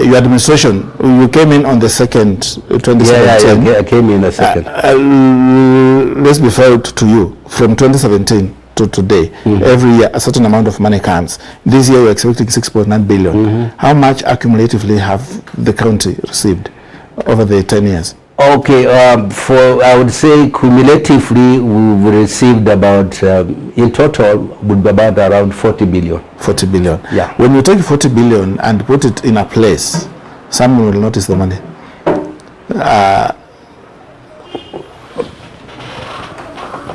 your administration, you came in on the 2nd, 2017. Yeah, I came in the 2nd. Let's be fair to you. From 2017 to today, every year a certain amount of money comes. This year we're expecting 6.9 billion. How much accumulatively have the county received over the 10 years? Okay, I would say cumulatively we've received about, in total, would be about around 40 billion. 40 billion. Yeah. When you take 40 billion and put it in a place, someone will notice the money.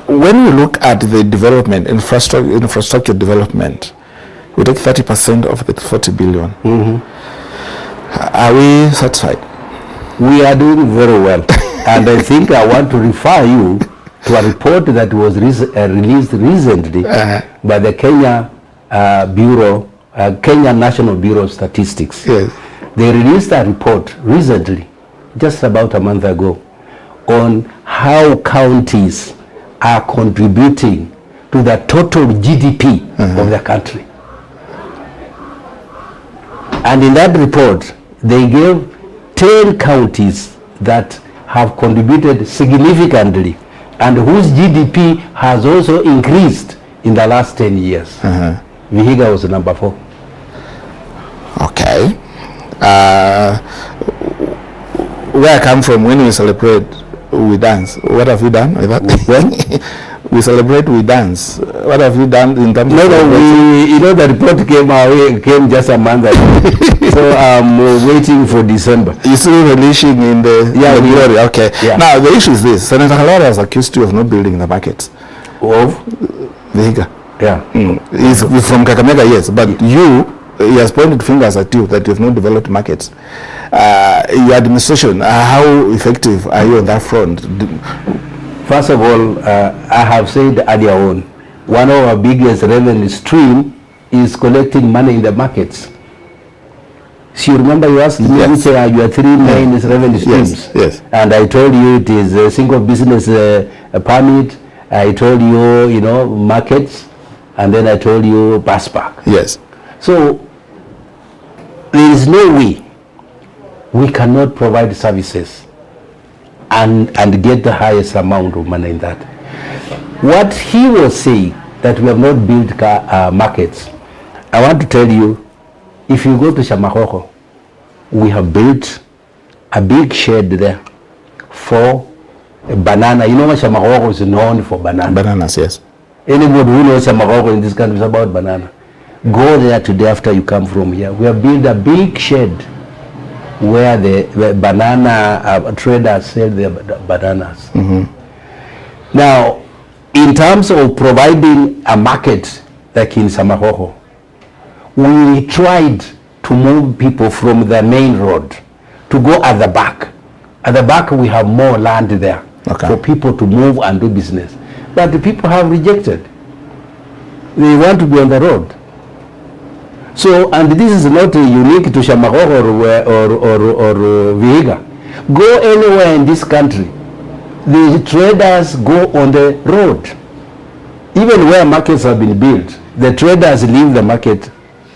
When we look at the development, infrastructure development, we take 30% of the 40 billion. Are we satisfied? We are doing very well. And I think I want to refer you to a report that was released recently by the Kenya Kenya National Bureau of Statistics. Yes. They released a report recently, just about a month ago, on how counties are contributing to the total GDP of the country. And in that report, they gave 10 counties that have contributed significantly and whose GDP has also increased in the last 10 years. Vihiga was number 4. Okay. Where I come from, when we celebrate, we dance. What have you done with that? We celebrate, we dance. What have you done in terms of... the report came just a month ago. So I'm waiting for December. You're still relishing in the glory. Okay. Yeah. Now, the issue is this. Senator Halora has accused you of not building the markets. Of? Vihiga. Yeah. He's from Kakamega, yes. But he has pointed fingers at you that you have not developed markets. Your administration, how effective are you on that front? First of all, I have said earlier on, one of our biggest revenue stream is collecting money in the markets. So you remember you asked me which are your 3 main revenue streams? Yes. And I told you it is a single business permit. I told you, markets, and then I told you bus park. Yes. So there is no way we cannot provide services and get the highest amount of money in that. What he was saying, that we have not built markets, I want to tell you, if you go to Shamahoho, we have built a big shed there for a banana. You know what Shamahoho is known for? Bananas, yes. Anybody who knows Shamahoho in this country is about banana. Go there today after you come from here. We have built a big shed where the banana traders sell their bananas. Now, in terms of providing a market like in Shamahoho, we tried to move people from the main road to go at the back. At the back we have more land there for people to move and do business. But the people have rejected. They want to be on the road. So, and this is not unique to Shamahoho or Vihiga. Go anywhere in this country, the traders go on the road. Even where markets have been built, the traders leave the market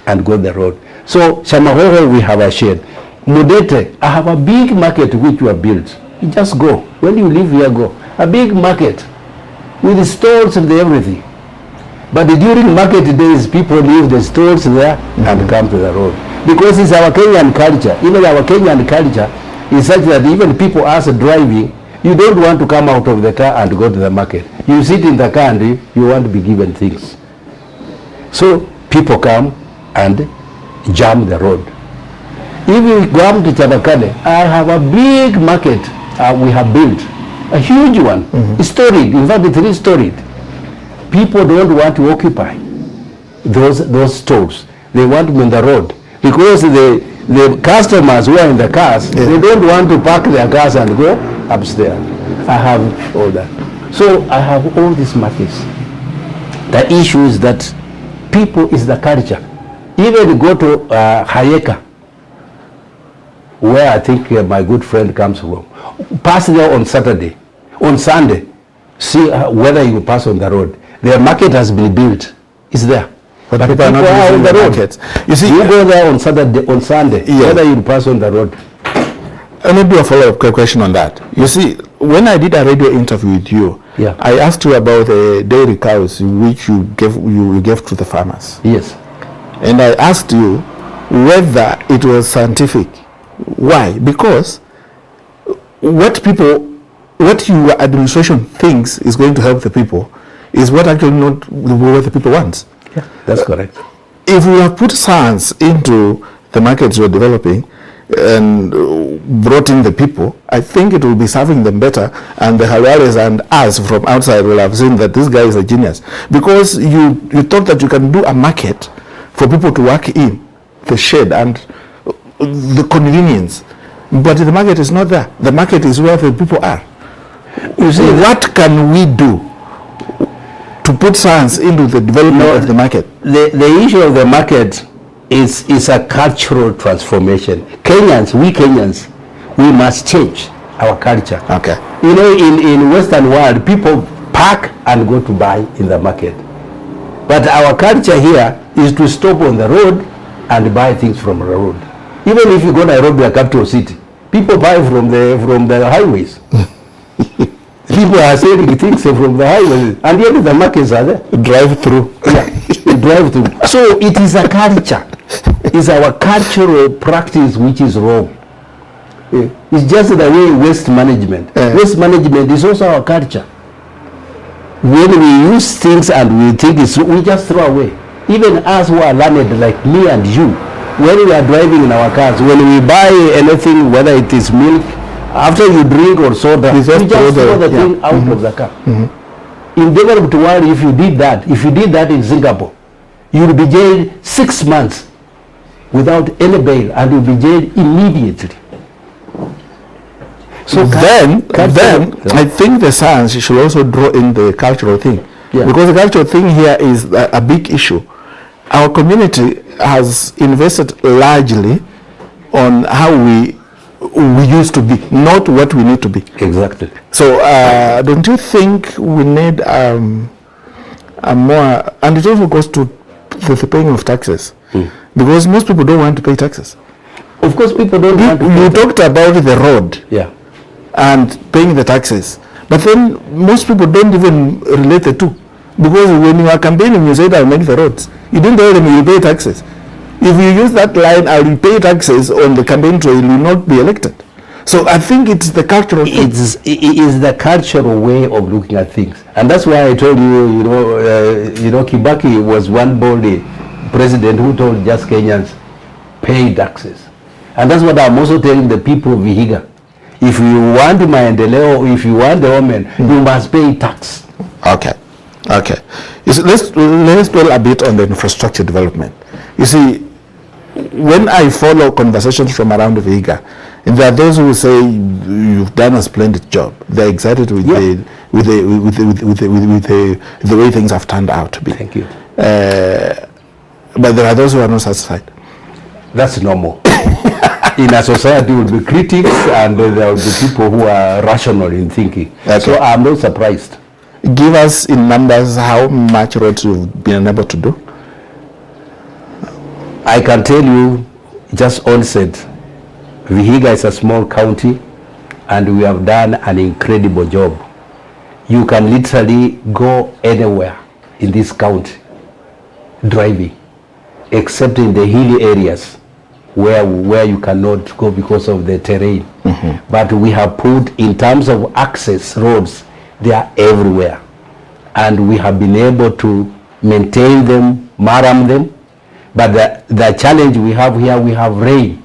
and go the road. So Shamahoho, we have a shed. Mudete, I have a big market which we have built. You just go. When you live here, go. A big market with the stores and everything. But during market days, people leave the stores there and come to the road. Because it's our Kenyan culture. Even our Kenyan culture is such that even people as driving, you don't want to come out of the car and go to the market. You sit in the car and you want to be given things. So people come and jam the road. If you go to Chabakane, I have a big market we have built, a huge one, storied, in fact 3-storied. People don't want to occupy those stores. They want them on the road because the customers who are in the cars, they don't want to park their cars and go upstairs. I have all that. So I have all these markets. The issue is that people is the culture. Even go to Hayeka, where I think my good friend comes from. Pass there on Saturday, on Sunday, see whether you pass on the road. Their market has been built. It's there. But people are not on the road. You see, you go there on Saturday, on Sunday, whether you pass on the road. Let me do a follow-up question on that. You see, when I did a radio interview with you, I asked you about the dairy cows which you gave to the farmers. Yes. And I asked you whether it was scientific. Why? Because what your administration thinks is going to help the people is what actually not what the people want. Yeah, that's correct. If we have put science into the markets you're developing and brought in the people, I think it will be serving them better, and the Halares and us from outside will have seen that this guy is a genius. Because you thought that you can do a market for people to work in, the shed and the convenience, but the market is not there. The market is where the people are. You see, what can we do to put science into the development of the market? The issue of the market is a cultural transformation. We Kenyans, we must change our culture. Okay. You know, in Western world, people park and go to buy in the market. But our culture here is to stop on the road and buy things from the road. Even if you go to Nairobi, a capital city, people buy from the highways. People are selling things from the highways, and yet the markets are there. Drive through. Yeah, drive through. So it is a culture. It's our cultural practice which is wrong. It's just the way waste management. Waste management is also our culture. When we use things and we think we just throw away. Even us who are learned like me and you, when we are driving in our cars, when we buy anything, whether it is milk, after you drink or soda, you just throw the thing out of the car. In developed world, if you did that in Singapore, you will be jailed 6 months without any bail, and you will be jailed immediately. So then I think the science should also draw in the cultural thing, because the cultural thing here is a big issue. Our community has invested largely on how we used to be, not what we need to be. Exactly. So don't you think we need a more, and it also goes to the paying of taxes, because most people don't want to pay taxes. Of course, people don't want to pay You talked about the road. Yeah. and paying the taxes. But then most people don't even relate the two. Because when you are campaigning, you said, I'll make the roads. You didn't tell them you pay taxes. If you use that line, I will pay taxes on the campaign trail, you will not be elected. So I think it's the cultural thing. It is the cultural way of looking at things. And that's why I told you, Kibaki was one bold president who told just Kenyans, pay taxes. And that's what I'm also telling the people of Vihiga. If you want maendeleo, if you want development, you must pay tax. Okay. Okay. You see, let's dwell a bit on the infrastructure development. You see, when I follow conversations from around Vihiga, there are those who say you've done a splendid job. They're excited with the way things have turned out to be. Thank you. But there are those who are not satisfied. That's normal. In a society, there will be critics and there will be people who are rational in thinking. Okay. So I'm not surprised. Give us in numbers how much roads you've been able to do. I can tell you, just onset, Vihiga is a small county and we have done an incredible job. You can literally go anywhere in this county driving, except in the hilly areas where you cannot go because of the terrain. Mm-hmm. But we have put, in terms of access roads, they are everywhere. And we have been able to maintain them, maram them. But the challenge we have here, we have rain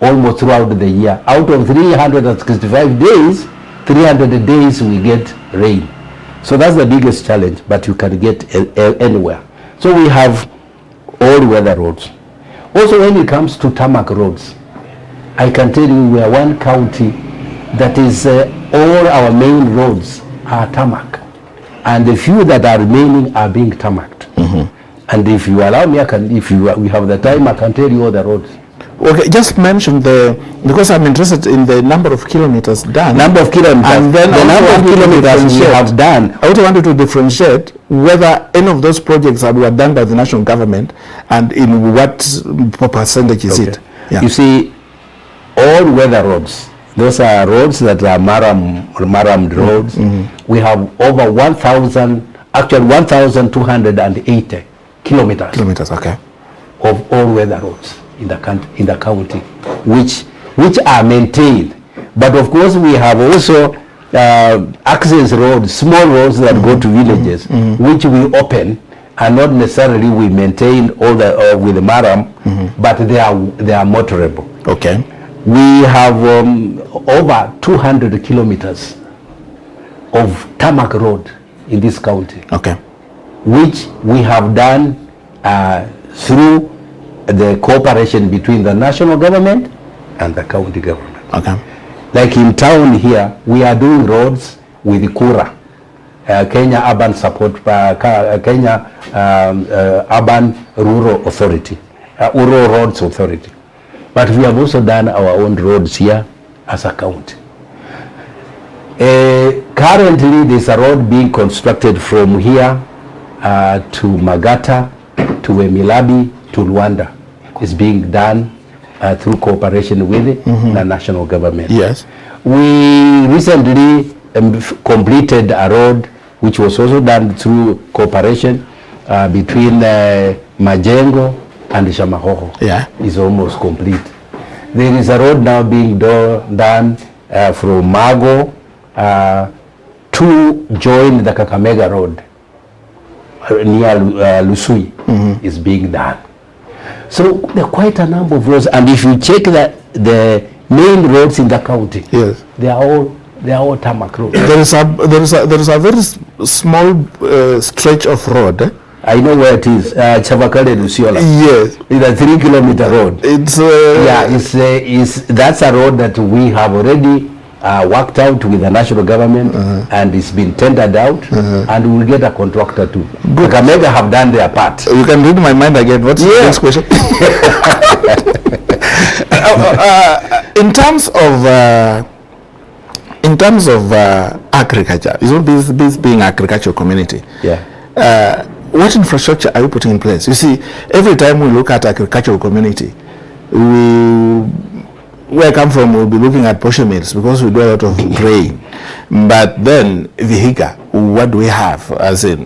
almost throughout the year. Out of 365 days, 300 days we get rain. So that's the biggest challenge, but you can get anywhere. So we have all weather roads. Also when it comes to tarmac roads, I can tell you we are one county that is all our main roads are tarmac, and the few that are remaining are being tarmacked. Mm-hmm. And if you allow me, we have the time, I can tell you all the roads. Okay, just mention because I'm interested in the number of kilometers done. Number of kilometers. And then the number of kilometers we have done. I also wanted to differentiate whether any of those projects were done by the national government and in what percentage is it. Yeah. You see, all weather roads, those are roads that are marammed roads. Mm-hmm. We have over 1,280 kilometers. Kilometers, okay. Of all weather roads in the county, which are maintained. But of course we have also access roads, small roads that go to villages, which we open, and not necessarily we maintain all the with the maram, but they are motorable. Okay. We have over 200 kilometers of tarmac road in this county. Okay. Which we have done through the cooperation between the national government and the county government. Okay. Like in town here, we are doing roads with Kura, Kenya Urban Support, Kenya Urban Rural Authority, Rural Roads Authority. But we have also done our own roads here as a county. Currently, there's a road being constructed from here to Magata, to Emilabi, to Luanda. Is being done through cooperation with the national government. Yes. We recently completed a road which was also done through cooperation between Majengo and Shamahoho. Yeah. Is almost complete. There is a road now being done from Mago to join the Kakamega Road near Lusui is being done. So there are quite a number of roads, and if you check the main roads in the county, yes, they are all tarmac roads. There is a very small stretch of road. I know where it is. Chavakale Lusiola. Yes, it's a 3-kilometer road. It's that's a road that we have already worked out with the national government, and it's been tendered out, and we will get a contractor too. Good. Kakamega have done their part. You can read my mind again. What's the next question? In terms of agriculture, this being agricultural community. Yeah. What infrastructure are you putting in place? You see, every time we look at agricultural community, we where I come from, we'll be looking at posho mills because we do a lot of grain. But then Vihiga, what do we have? As in,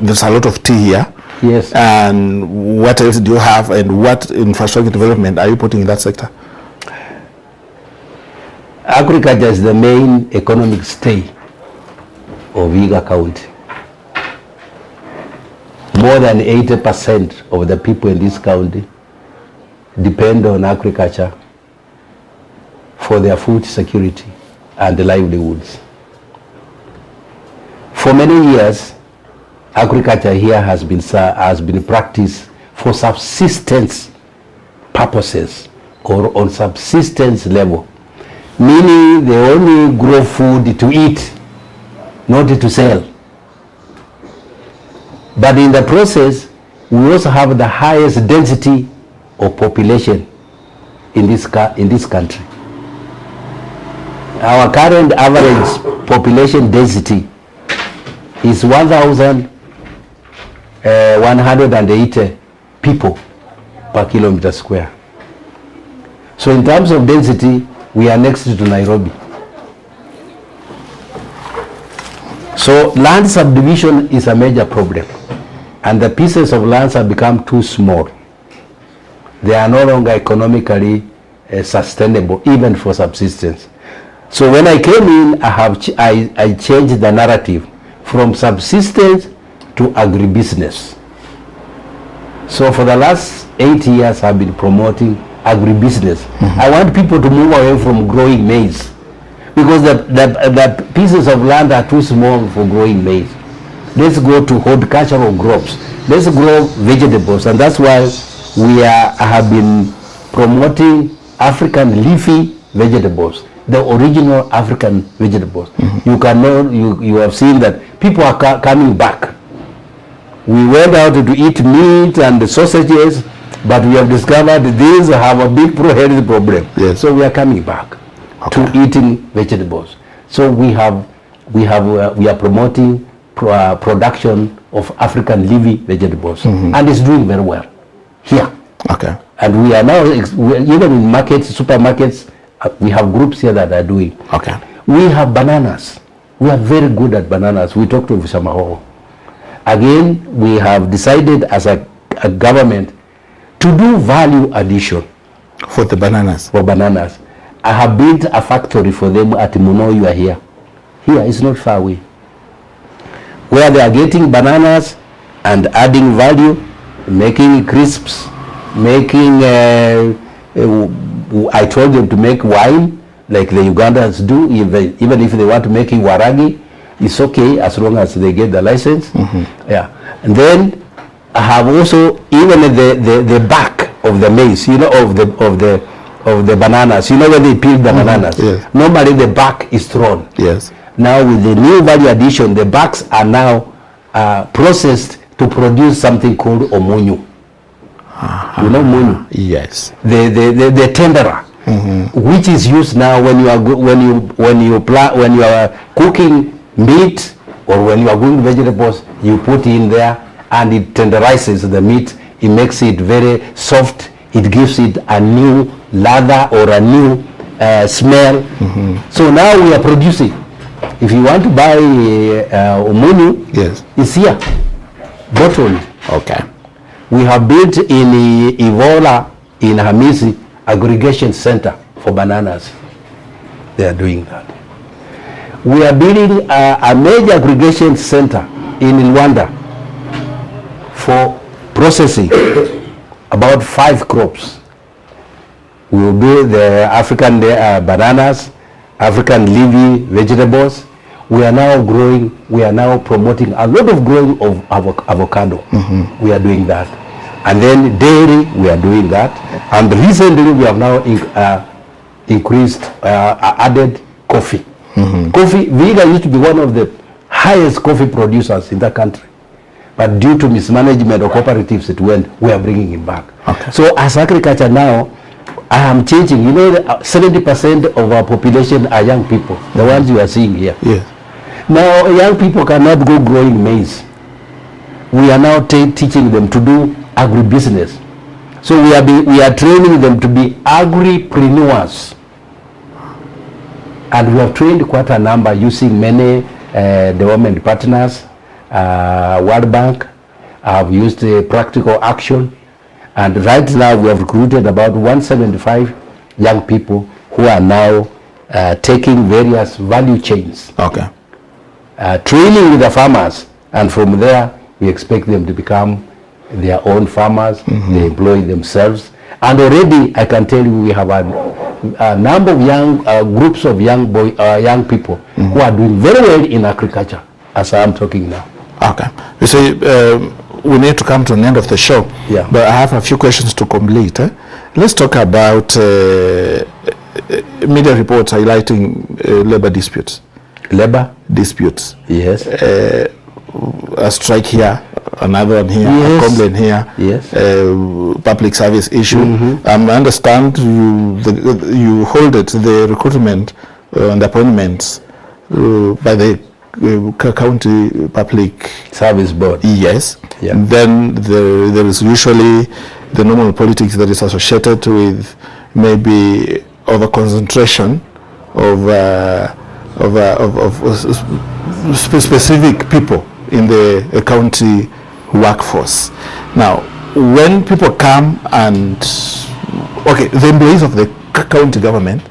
there's a lot of tea here. Yes. And what else do you have, and what infrastructure development are you putting in that sector? Agriculture is the main economic stay of Vihiga County. More than 80% of the people in this county depend on agriculture for their food security and livelihoods. For many years, agriculture here has been practiced for subsistence purposes or on subsistence level, meaning they only grow food to eat, not to sell. But in the process, we also have the highest density of population in this country. Our current average population density is 1,180 people per kilometer square. So in terms of density, we are next to Nairobi. So land subdivision is a major problem, and the pieces of lands have become too small. They are no longer economically sustainable, even for subsistence. So when I came in, I changed the narrative from subsistence to agribusiness. So for the last 8 years, I've been promoting agribusiness. Mm-hmm. I want people to move away from growing maize, because the pieces of land are too small for growing maize. Let's go to horticultural crops. Let's grow vegetables, and that's why I have been promoting African leafy vegetables, the original African vegetables. Mm-hmm. You have seen that people are coming back. We went out to eat meat and sausages, but we have discovered these have a big health problem. Yes. So we are coming back to eating vegetables. So we are promoting production of African leafy vegetables, mm-hmm. and it's doing very well here. Okay. And we are now even in markets, supermarkets, we have groups here that are doing. Okay. We have bananas. We are very good at bananas. We talked to Shamaho. Again, we have decided as a government to do value addition for the bananas. For bananas, I have built a factory for them at Muno. You are here. Here, it's not far away, where they are getting bananas and adding value, making crisps, making. I told them to make wine like the Ugandans do. Even if they want to make waragi, it's okay as long as they get the license. Mm-hmm. Yeah, and then I have also even the back of the maize, you know, of the bananas. You know when they peel the bananas. Yes. Normally the back is thrown. Yes. Now with the new value addition, the backs are now processed to produce something called omunyu. You know munyu? Yes. The tenderer, mm-hmm. which is used now when you are cooking meat or when you are cooking vegetables, you put in there and it tenderizes the meat. It makes it very soft. It gives it a new lather or a new smell. Mm-hmm. So now we are producing. If you want to buy omunyu, yes, it's here, bottled. Okay. We have built in Ivola, in Hamisi, aggregation center for bananas. They are doing that. We are building a major aggregation center in Rwanda for processing about 5 crops. We will build the African bananas, African leafy vegetables. We are now promoting a lot of growing of avocado. Mm-hmm. We are doing that. And then dairy, we are doing that. And recently we have now added coffee. Mm-hmm. Coffee, Vihiga used to be one of the highest coffee producers in the country. But due to mismanagement of cooperatives, we are bringing it back. Okay. So as agriculture now, I am changing. You know, 70% of our population are young people, the ones you are seeing here. Yes. Now, young people cannot go growing maize. We are now teaching them to do agribusiness. So we are training them to be agripreneurs. And we have trained quite a number using many development partners. World Bank have used practical action. And right now we have recruited about 175 young people who are now taking various value chains. Okay. Training with the farmers, and from there we expect them to become their own farmers. They employ themselves, and already I can tell you we have a number of young groups of young people who are doing very well in agriculture as I am talking now. Okay. You see, we need to come to an end of the show. Yeah. But I have a few questions to complete. Let's talk about media reports highlighting labor disputes. Labor disputes. Yes. A strike here, another one here, yes. A complaint here. Yes. Public service issue. I understand you hold it, the recruitment and appointments by the county public service board. Yes. Yeah. Then there is usually the normal politics that is associated with maybe over concentration of specific people in the county workforce. Now, when people come and the employees of the county government,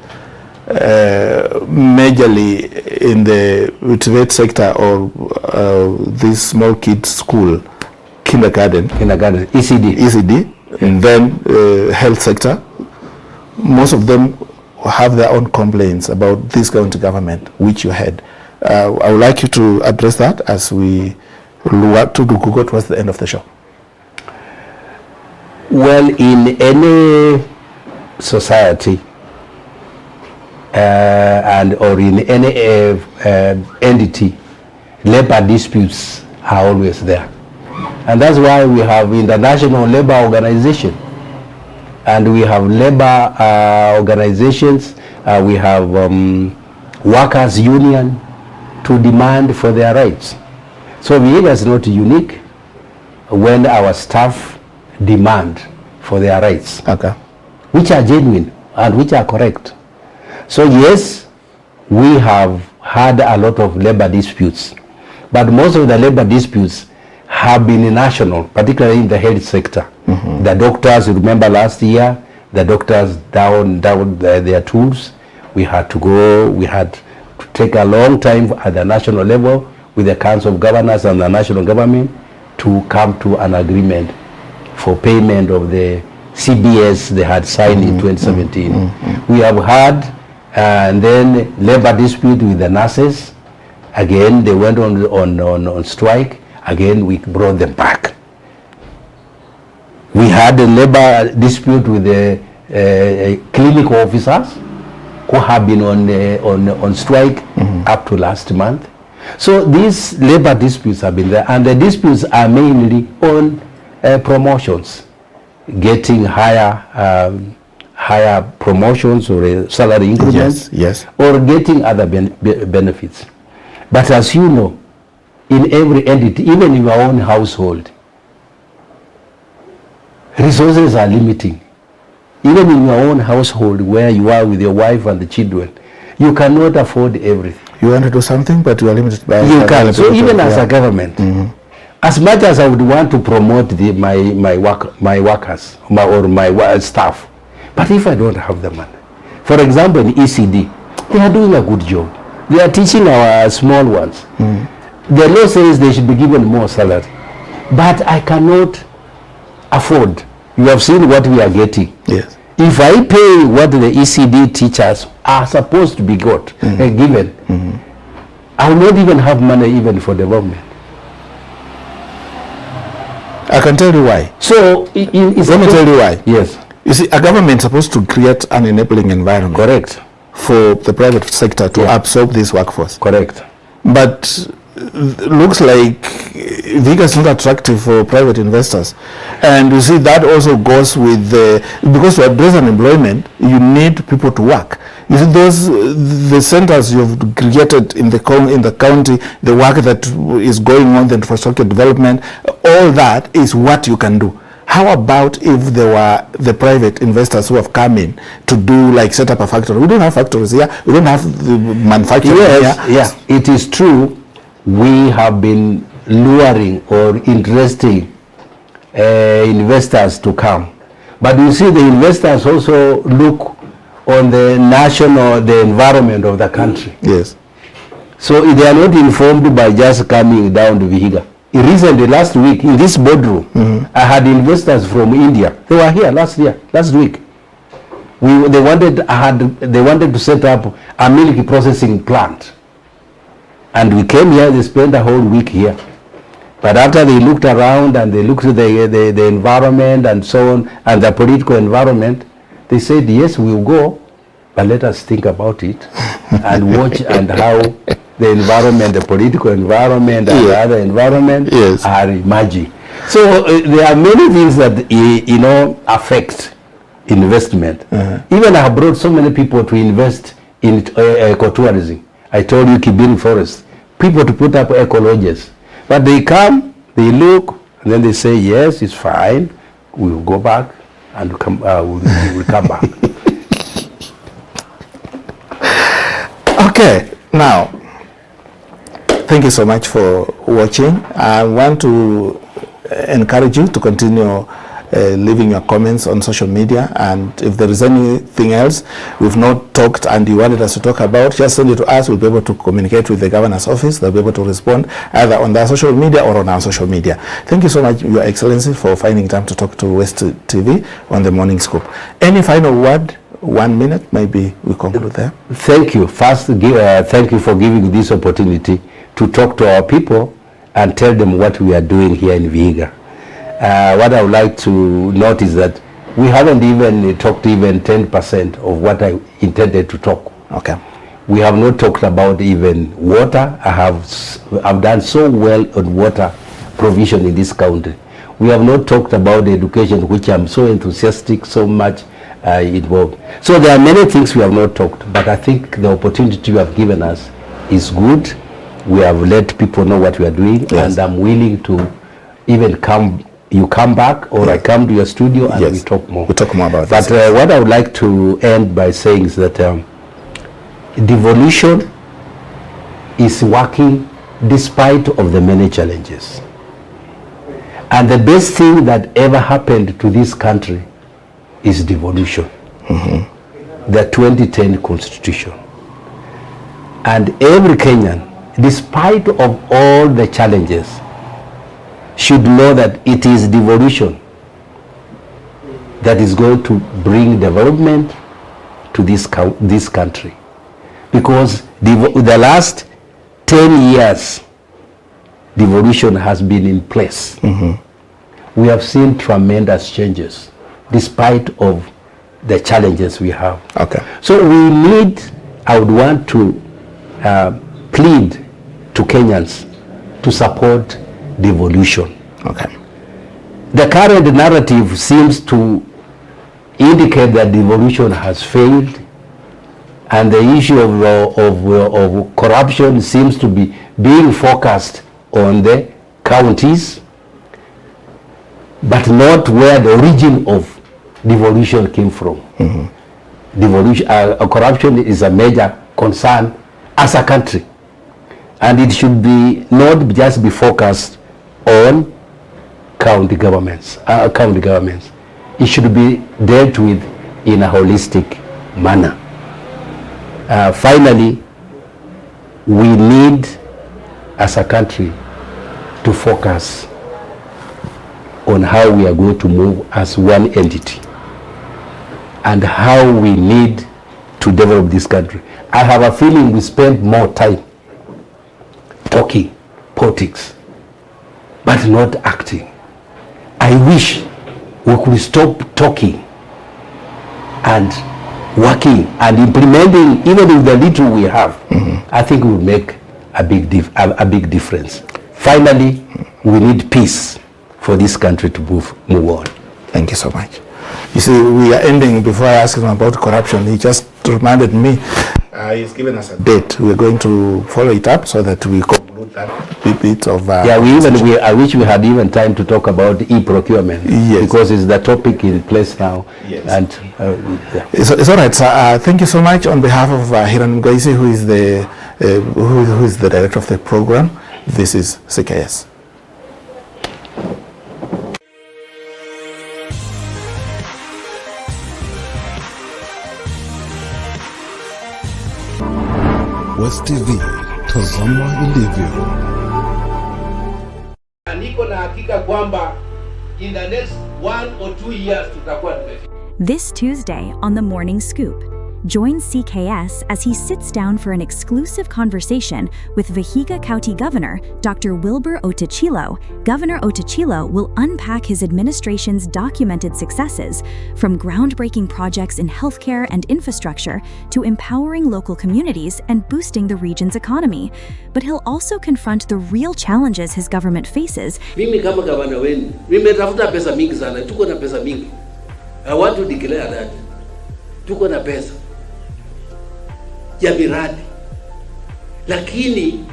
majorly in the private sector or this small kids school, kindergarten, ECD, and then health sector, most of them have their own complaints about this county government, which you had. I would like you to address that as we go towards the end of the show. Well, in any society or in any entity, labor disputes are always there. And that's why we have international labor organization, and we have labor organizations, we have workers union to demand for their rights. So Vihiga is not unique when our staff demand for their rights, which are genuine and which are correct. So yes, we have had a lot of labor disputes, but most of the labor disputes have been national, particularly in the health sector. The doctors, remember last year, the doctors down their tools. We had to take a long time at the national level with the Council of Governors and the national government to come to an agreement for payment of the CBS they had signed in 2017. We have had and then labor dispute with the nurses. Again, they went on strike. Again, we brought them back. We had a labor dispute with the clinical officers who have been on strike up to last month. So these labor disputes have been there, and the disputes are mainly on promotions, getting higher promotions or salary increments, or getting other benefits. But as you know, in every entity, even in your own household, resources are limiting. Even in your own household where you are with your wife and the children, you cannot afford everything. You want to do something, but you are limited by... You can. So even as a government, as much as I would want to promote my workers or my staff, but if I don't have the money, for example, in ECD, they are doing a good job. They are teaching our small ones. The law says they should be given more salary, but I cannot afford. You have seen what we are getting. Yes. If I pay what the ECD teachers are supposed to be given, I will not even have money even for development. I can tell you why. So, let me tell you why. Yes. You see, a government is supposed to create an enabling environment. Correct. For the private sector to absorb this workforce. Correct. But looks like Vihiga is not attractive for private investors, and you see that also goes with because to address unemployment, you need people to work. You see the centers you've created in the county, the work that is going on, the infrastructure development, all that is what you can do. How about if there were the private investors who have come in to do, like, set up a factory? We don't have factories here. We don't have the manufacturing here. Yes, it is true. We have been luring or interesting investors to come. But you see, the investors also look on the the environment of the country. Yes. So they are not informed by just coming down to Vihiga. Recently, last week, in this boardroom, I had investors from India. They were here last week. They wanted to set up a milk processing plant. And we came here, they spent a whole week here. But after they looked around and they looked at the environment and so on, and the political environment, they said, yes, we'll go, but let us think about it and watch and how the environment, the political environment and the other environment are emerging. So there are many things that, affect investment. Even I have brought so many people to invest in ecotourism. I told you Kibini Forest, people to put up eco lodges. But they come, they look, and then they say, yes, it's fine, we'll go back and we'll come back. Okay, now, thank you so much for watching. I want to encourage you to continue leaving your comments on social media, and if there is anything else we've not talked and you wanted us to talk about, just send it to us. We'll be able to communicate with the governor's office. They'll be able to respond either on their social media or on our social media. Thank you so much, Your Excellency, for finding time to talk to West TV on the Morning Scoop. Any final word? 1 minute, maybe we conclude there. Thank you. First, thank you for giving this opportunity to talk to our people and tell them what we are doing here in Vihiga. What I would like to note is that we haven't even talked even 10% of what I intended to talk. Okay. We have not talked about even water. I've done so well on water provision in this country. We have not talked about education, which I'm so enthusiastic, so much involved. So there are many things we have not talked, but I think the opportunity you have given us is good. We have let people know what we are doing, and I'm willing to even come back, or I come to your studio and we talk more. We'll talk more about this. But what I would like to end by saying is that devolution is working despite of the many challenges. And the best thing that ever happened to this country is devolution. The 2010 Constitution. And every Kenyan, despite of all the challenges, should know that it is devolution that is going to bring development to this country. Because the last 10 years, devolution has been in place. We have seen tremendous changes despite of the challenges we have. Okay. So I would want to plead to Kenyans to support devolution. Okay. The current narrative seems to indicate that devolution has failed, and the issue of corruption seems to be being focused on the counties, but not where the origin of devolution came from. Devolution, corruption is a major concern as a country, and it should be not just be focused on county governments. It should be dealt with in a holistic manner. Finally, we need, as a country, to focus on how we are going to move as one entity and how we need to develop this country. I have a feeling we spend more time talking politics but not acting. I wish we could stop talking and working and implementing, even with the little we have. I think it will make a big difference. Finally, we need peace for this country to move on. Thank you so much. You see, we are ending. Before I ask him about corruption, he just reminded me, he's given us a date. We're going to follow it up so that we conclude that bit of... I wish we had even time to talk about e-procurement. Yes. Because it's the topic in place now. Yes. And It's all right, sir. Thank you so much on behalf of Hiran Mgaisi, who is the director of the program. This is CKS. West TV, tazama ilivyo. Niko na hakika kwamba in the next 1 or 2 years tutakuwa tumefika. This Tuesday on The Morning Scoop, join CKS as he sits down for an exclusive conversation with Vihiga County Governor Dr. Wilber Ottichilo. Governor Ottichilo will unpack his administration's documented successes, from groundbreaking projects in healthcare and infrastructure to empowering local communities and boosting the region's economy. But he'll also confront the real challenges his government faces. Mimi kama gavana wenu, nimetafuta pesa mingi sana, tuko na pesa mingi. I want to declare that tuko na pesa ya miradi, lakini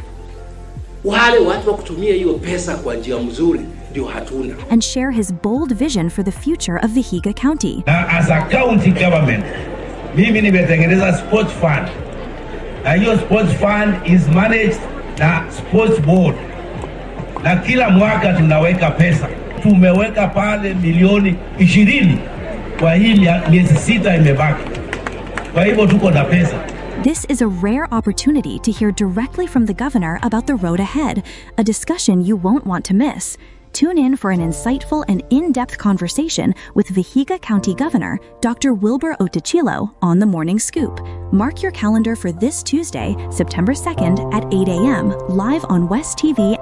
wale watu wa kutumia hiyo pesa kwa njia mzuri ndio hatuna. And share his bold vision for the future of Vihiga County. Na as a county government, mimi nimetengeneza sports fund. Na hiyo sports fund is managed na sports board. Na kila mwaka tunaweka pesa. Tumeweka pale milioni 20 kwa hii miezi 6 imebaki. Kwa hivyo tuko na pesa. This is a rare opportunity to hear directly from the governor about the road ahead, a discussion you won't want to miss. Tune in for an insightful and in-depth conversation with Vihiga County Governor Dr. Wilber Ottichilo on The Morning Scoop. Mark your calendar for this Tuesday, September 2nd at 8 a.m. live on West TV.